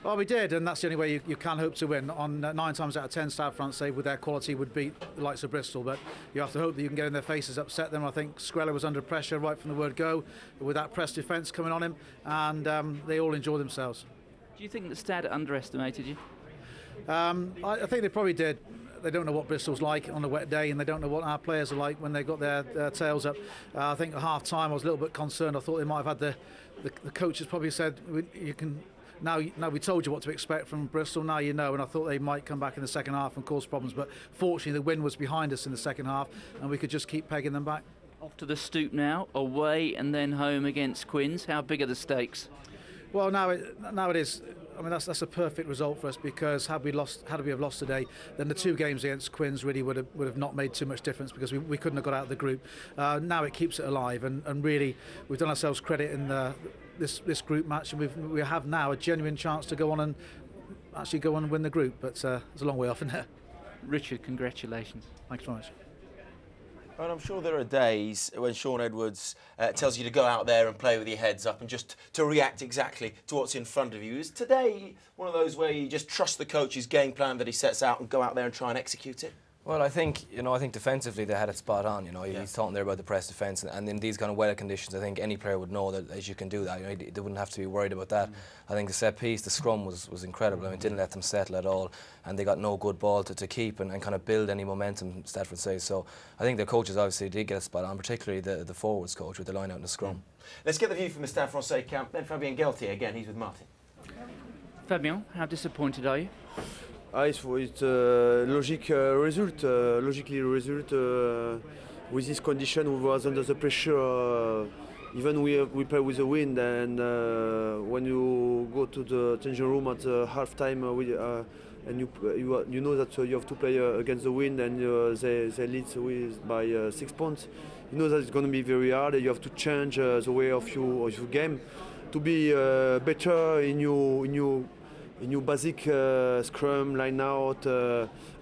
Well, we did, and that's the only way you can hope to win. On 9 times out of 10, Stade Francais, with their quality, would beat the likes of Bristol, but you have to hope that you can get in their faces, upset them. I think Skrella was under pressure right from the word go, with that press defence coming on him, and they all enjoyed themselves. Do you think that Stade underestimated you? I think they probably did. They don't know what Bristol's like on a wet day, and they don't know what our players are like when they've got their tails up. I think at half time I was a little bit concerned. I thought they might have had the coaches probably said, you can... Now we told you what to expect from Bristol, now you know, and I thought they might come back in the second half and cause problems, but fortunately the wind was behind us in the second half, and we could just keep pegging them back. Off to the Stoop now, away and then home against Quins. How big are the stakes? Well, now it is. I mean, that's a perfect result for us, because had we have lost today, then the 2 games against Quins really would have not made too much difference, because we couldn't have got out of the group. Now it keeps it alive, and really we've done ourselves credit in this group match, and we have now a genuine chance to go on and win the group, but it's a long way off in there. Richard, congratulations. Thanks very much. And I'm sure there are days when Shaun Edwards tells you to go out there and play with your heads up and just to react exactly to what's in front of you. Is today one of those where you just trust the coach's game plan that he sets out and go out there and try and execute it? Well, I think defensively they had it spot on. He's talking there about the press defence, and in these kind of weather conditions, I think any player would know that as you can do that. They wouldn't have to be worried about that. I think the set piece, the scrum was incredible. I mean, it didn't let them settle at all, and they got no good ball to keep and kind of build any momentum, Stade Francais. So I think the coaches obviously did get it spot on, particularly the forwards coach with the line out in the scrum. Let's get the view from the Stade Francais camp. Then Fabien Galtier again. He's with Martin. Fabien, how disappointed are you? It's logically result with this condition. We was under the pressure. Even we play with the wind, and when you go to the changing room at the half time, and you know that you have to play against the wind, and they lead by 6 points. You know that it's going to be very hard. You have to change the way of your game to be better in your basic scrum, line out,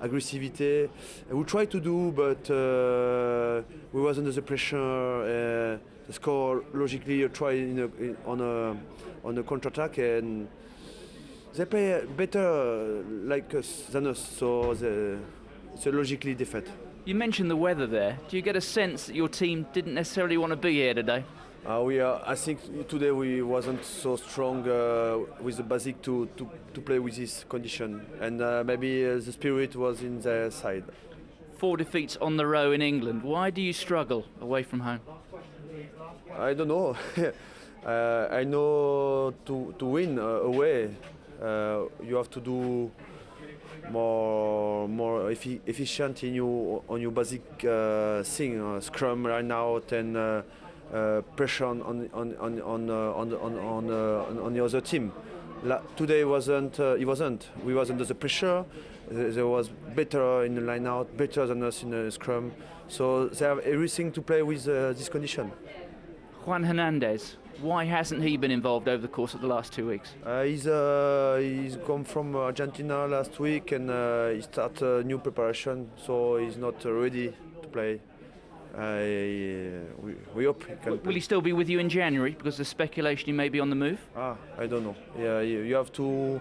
aggressivity. We try to do, but we was under the pressure. The score logically try on a counter-attack, and they play better like us than us, so it's a logically defeat. You mentioned the weather there. Do you get a sense that your team didn't necessarily want to be here today? I think today we wasn't so strong with the basic to play with this condition, and maybe the spirit was in their side. 4 defeats on the row in England. Why do you struggle away from home? I don't know. I know to win away, you have to do more efficient on your basic thing, scrum, line out, and pressure on the other team. Today it wasn't. We was under the pressure. They was better in the line out, better than us in the scrum. So they have everything to play with this condition. Juan Hernandez, why hasn't he been involved over the course of the last 2 weeks? He's come from Argentina last week, and he started new preparation, so he's not ready to play. We hope he can. Will he still be with you in January? Because there's speculation he may be on the move. I don't know. Yeah, you have to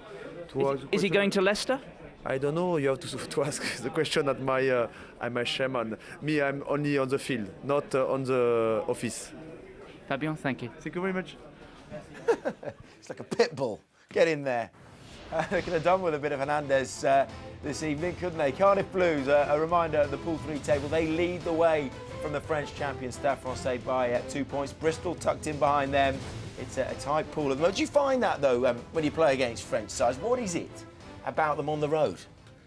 Is he going to Leicester? I don't know. You have to ask the question at my chairman. Me, I'm only on the field, not on the office. Fabien, thank you. Thank you very much. It's like a pit bull. Get in there. They could have done with a bit of Hernandez this evening, couldn't they? Cardiff Blues, a reminder at the Pool 3 table, they lead the way from the French champion Stade Francais by 2 points. Bristol tucked in behind them. It's a tight pool at the moment. Do you find that, though, when you play against French sides? What is it about them on the road,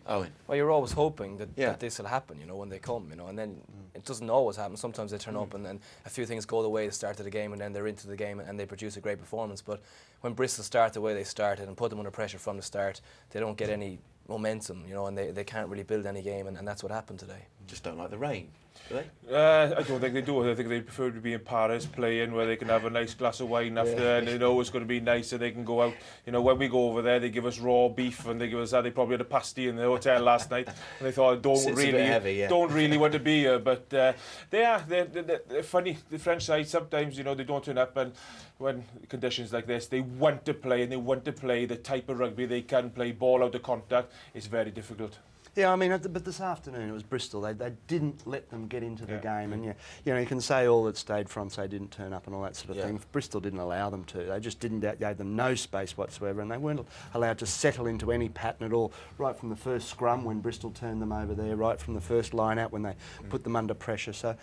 Owen? Well, you're always hoping that this will happen, when they come, and then it doesn't always happen. Sometimes they turn up and then a few things go the way the start of the game, and then they're into the game and they produce a great performance. But when Bristol start the way they started and put them under pressure from the start, they don't get any momentum, and they can't really build any game, and that's what happened today. Just don't like the rain, do they? I don't think they do. I think they prefer to be in Paris playing, where they can have a nice glass of wine after, and they know it's going to be nice, so they can go out. When we go over there, they give us raw beef, and they give us that. They probably had a pasty in the hotel last night, and they thought, don't really want to be here. But they're funny. The French side sometimes, they don't turn up, and when conditions like this, they want to play, and they want to play the type of rugby they can play, ball out of contact. It's very difficult. Yeah, I mean, but this afternoon it was Bristol. They didn't let them get into the game, and you can say all that Stade Francais didn't turn up and all that sort of thing. Bristol didn't allow them to. They just didn't. Gave them no space whatsoever, and they weren't allowed to settle into any pattern at all. Right from the first scrum when Bristol turned them over there, right from the first line out when they put them under pressure. So,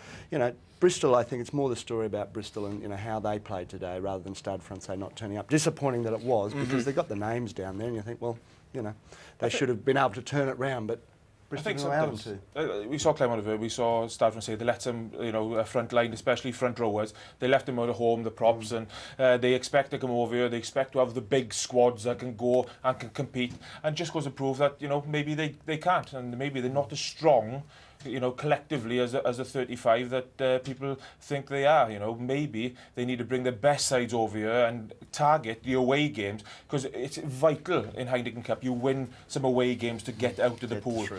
Bristol, I think it's more the story about Bristol and how they played today rather than Stade Francais not turning up. Disappointing that it was because they got the names down there, and you think, well, they should have been able to turn it round, but Bristol didn't allow them to. We saw Clermont-Ferrand, we saw Stade Francais. They let them, front line, especially front rowers. They left them out of home, the props, and they expect to come over here. They expect to have the big squads that can go and can compete, and just goes to prove that maybe they can't, and maybe they're not as strong. Collectively as a 35 that people think they are. Maybe they need to bring the best sides over here and target the away games, because it's vital in Heineken Cup. You win some away games to get out of the pool. True,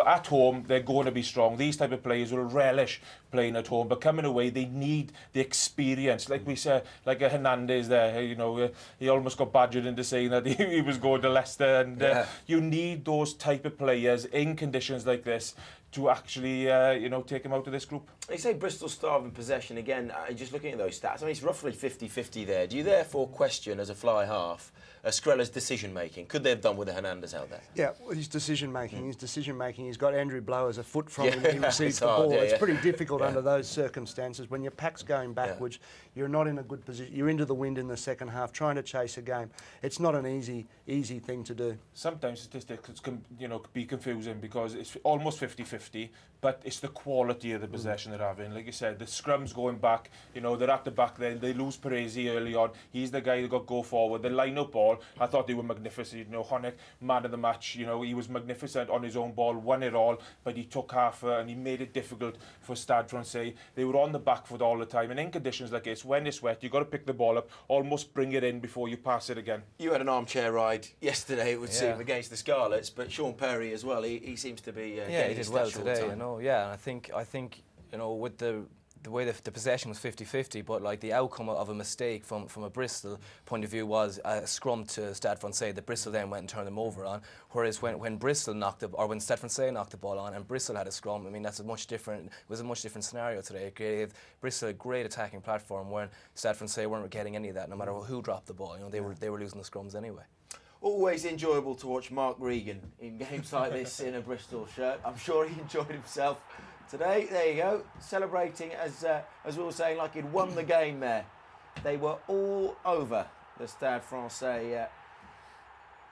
at home they're going to be strong. These type of players will relish playing at home, but coming away they need the experience. Like we said, like a Hernandez there. He almost got badgered into saying that he was going to Leicester, and you need those type of players in conditions like this to actually, take him out of this group. They say Bristol starving possession again. Just looking at those stats, I mean, it's roughly 50-50 there. Do you therefore question, as a fly half, Skrella's decision-making? Could they have done with the Hernandez out there? Yeah, well, his decision-making. He's got Andrew Blowers a foot from him when he receives the ball. It's pretty difficult under those circumstances. When your pack's going backwards, you're not in a good position. You're into the wind in the second half, trying to chase a game. It's not an easy thing to do. Sometimes statistics can, be confusing because it's almost 50-50, but it's the quality of the possession they're having. Like you said, the scrums going back, they're at the back then. They lose Parisi early on. He's the guy that got go forward. The line-up ball, I thought they were magnificent. Honeck, man of the match, he was magnificent on his own ball, won it all, but he took half and he made it difficult for Stade Francais. They were on the back foot all the time, and in conditions like this, when it's wet, you've got to pick the ball up, almost bring it in before you pass it again. You had an armchair ride yesterday, it would seem, against the Scarlets, but Sean Perry as well, he seems to be he did well today, and I think with the way the possession was 50-50, but like the outcome of a mistake from a Bristol point of view was a scrum to Stade Francais that Bristol then went and turned them over on. Whereas when Bristol when Stade Francais knocked the ball on and Bristol had a scrum, I mean that's a much different scenario today. It gave Bristol a great attacking platform when Stade Francais weren't getting any of that, no matter who dropped the ball. They were losing the scrums anyway. Always enjoyable to watch Mark Regan in games like this in a Bristol shirt. I'm sure he enjoyed himself today. There you go, celebrating as we were saying, like he'd won the game there. They were all over the Stade Francais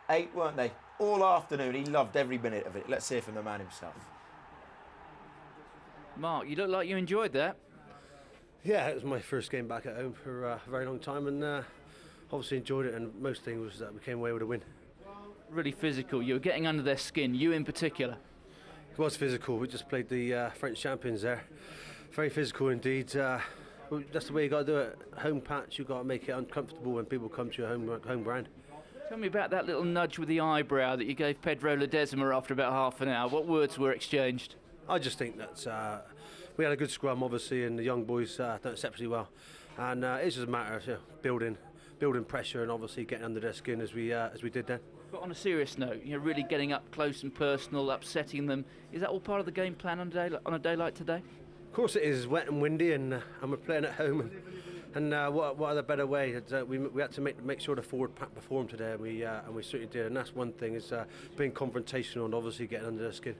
8, weren't they? All afternoon. He loved every minute of it. Let's hear from the man himself. Mark, you look like you enjoyed that. Yeah, it was my first game back at home for a very long time, and obviously enjoyed it, and most thing was that we came away with a win. Really physical. You were getting under their skin, you in particular. It was physical. We just played the French champions there. Very physical indeed. That's the way you got to do it. Home patch, you got to make it uncomfortable when people come to your home ground. Tell me about that little nudge with the eyebrow that you gave Pedro Ledesma after about half an hour. What words were exchanged? I just think that we had a good scrum, obviously, and the young boys done exceptionally well. And it's just a matter of building building pressure and obviously getting under their skin as we did then. But on a serious note, really getting up close and personal, upsetting them, is that all part of the game plan on a day like today? Of course it is. It's wet and windy, and we're playing at home. And what other better way? We had to make sure the forward pack performed today, and we certainly did. And that's one thing, is being confrontational and obviously getting under their skin.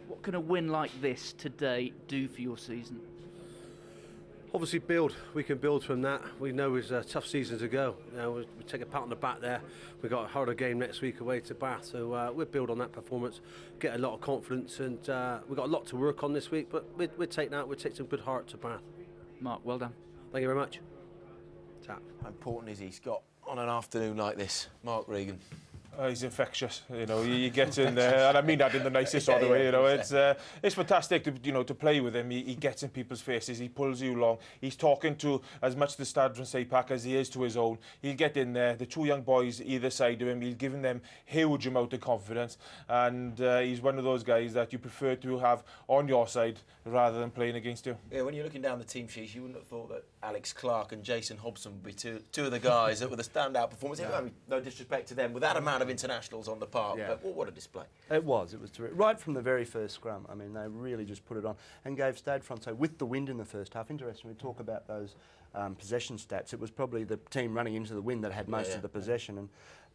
What can a win like this today do for your season? Obviously build. We can build from that. We know it's a tough season to go. We take a pat on the back there. We've got a harder game next week away to Bath, so we'll build on that performance, get a lot of confidence, and we've got a lot to work on this week, but we'll take that. We'll take some good heart to Bath. Mark, well done. Thank you very much. Tap. How important is he, Scott, on an afternoon like this? Mark Regan. He's infectious, you get in there, and I mean that in the nicest sort of way, it's fantastic to play with him. He gets in people's faces, he pulls you along, he's talking to as much the Stade Francais pack as he is to his own. He'll get in there, the two young boys either side of him, he's giving them huge amount of confidence, and he's one of those guys that you prefer to have on your side rather than playing against you. Yeah, when you're looking down the team sheets, you wouldn't have thought that Alex Clark and Jason Hobson would be two of the guys that were the standout performers. I mean, no disrespect to them, with that amount of internationals on the park, but what a display. It was terrific. Right from the very first scrum, I mean, they really just put it on and gave Stade Francais, with the wind in the first half, interesting, we talk about those possession stats, it was probably the team running into the wind that had most of the possession, and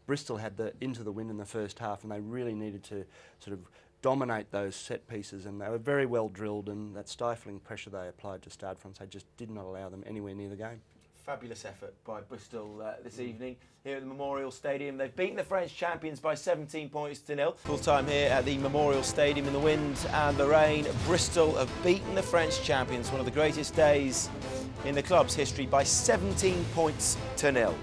Bristol had the into the wind in the first half, and they really needed to sort of dominate those set pieces, and they were very well drilled, and that stifling pressure they applied to Stade Francais just did not allow them anywhere near the game. Fabulous effort by Bristol this evening here at the Memorial Stadium. They've beaten the French champions by 17 points to 0. Full time here at the Memorial Stadium in the wind and the rain. Bristol have beaten the French champions, one of the greatest days in the club's history, by 17 points to 0.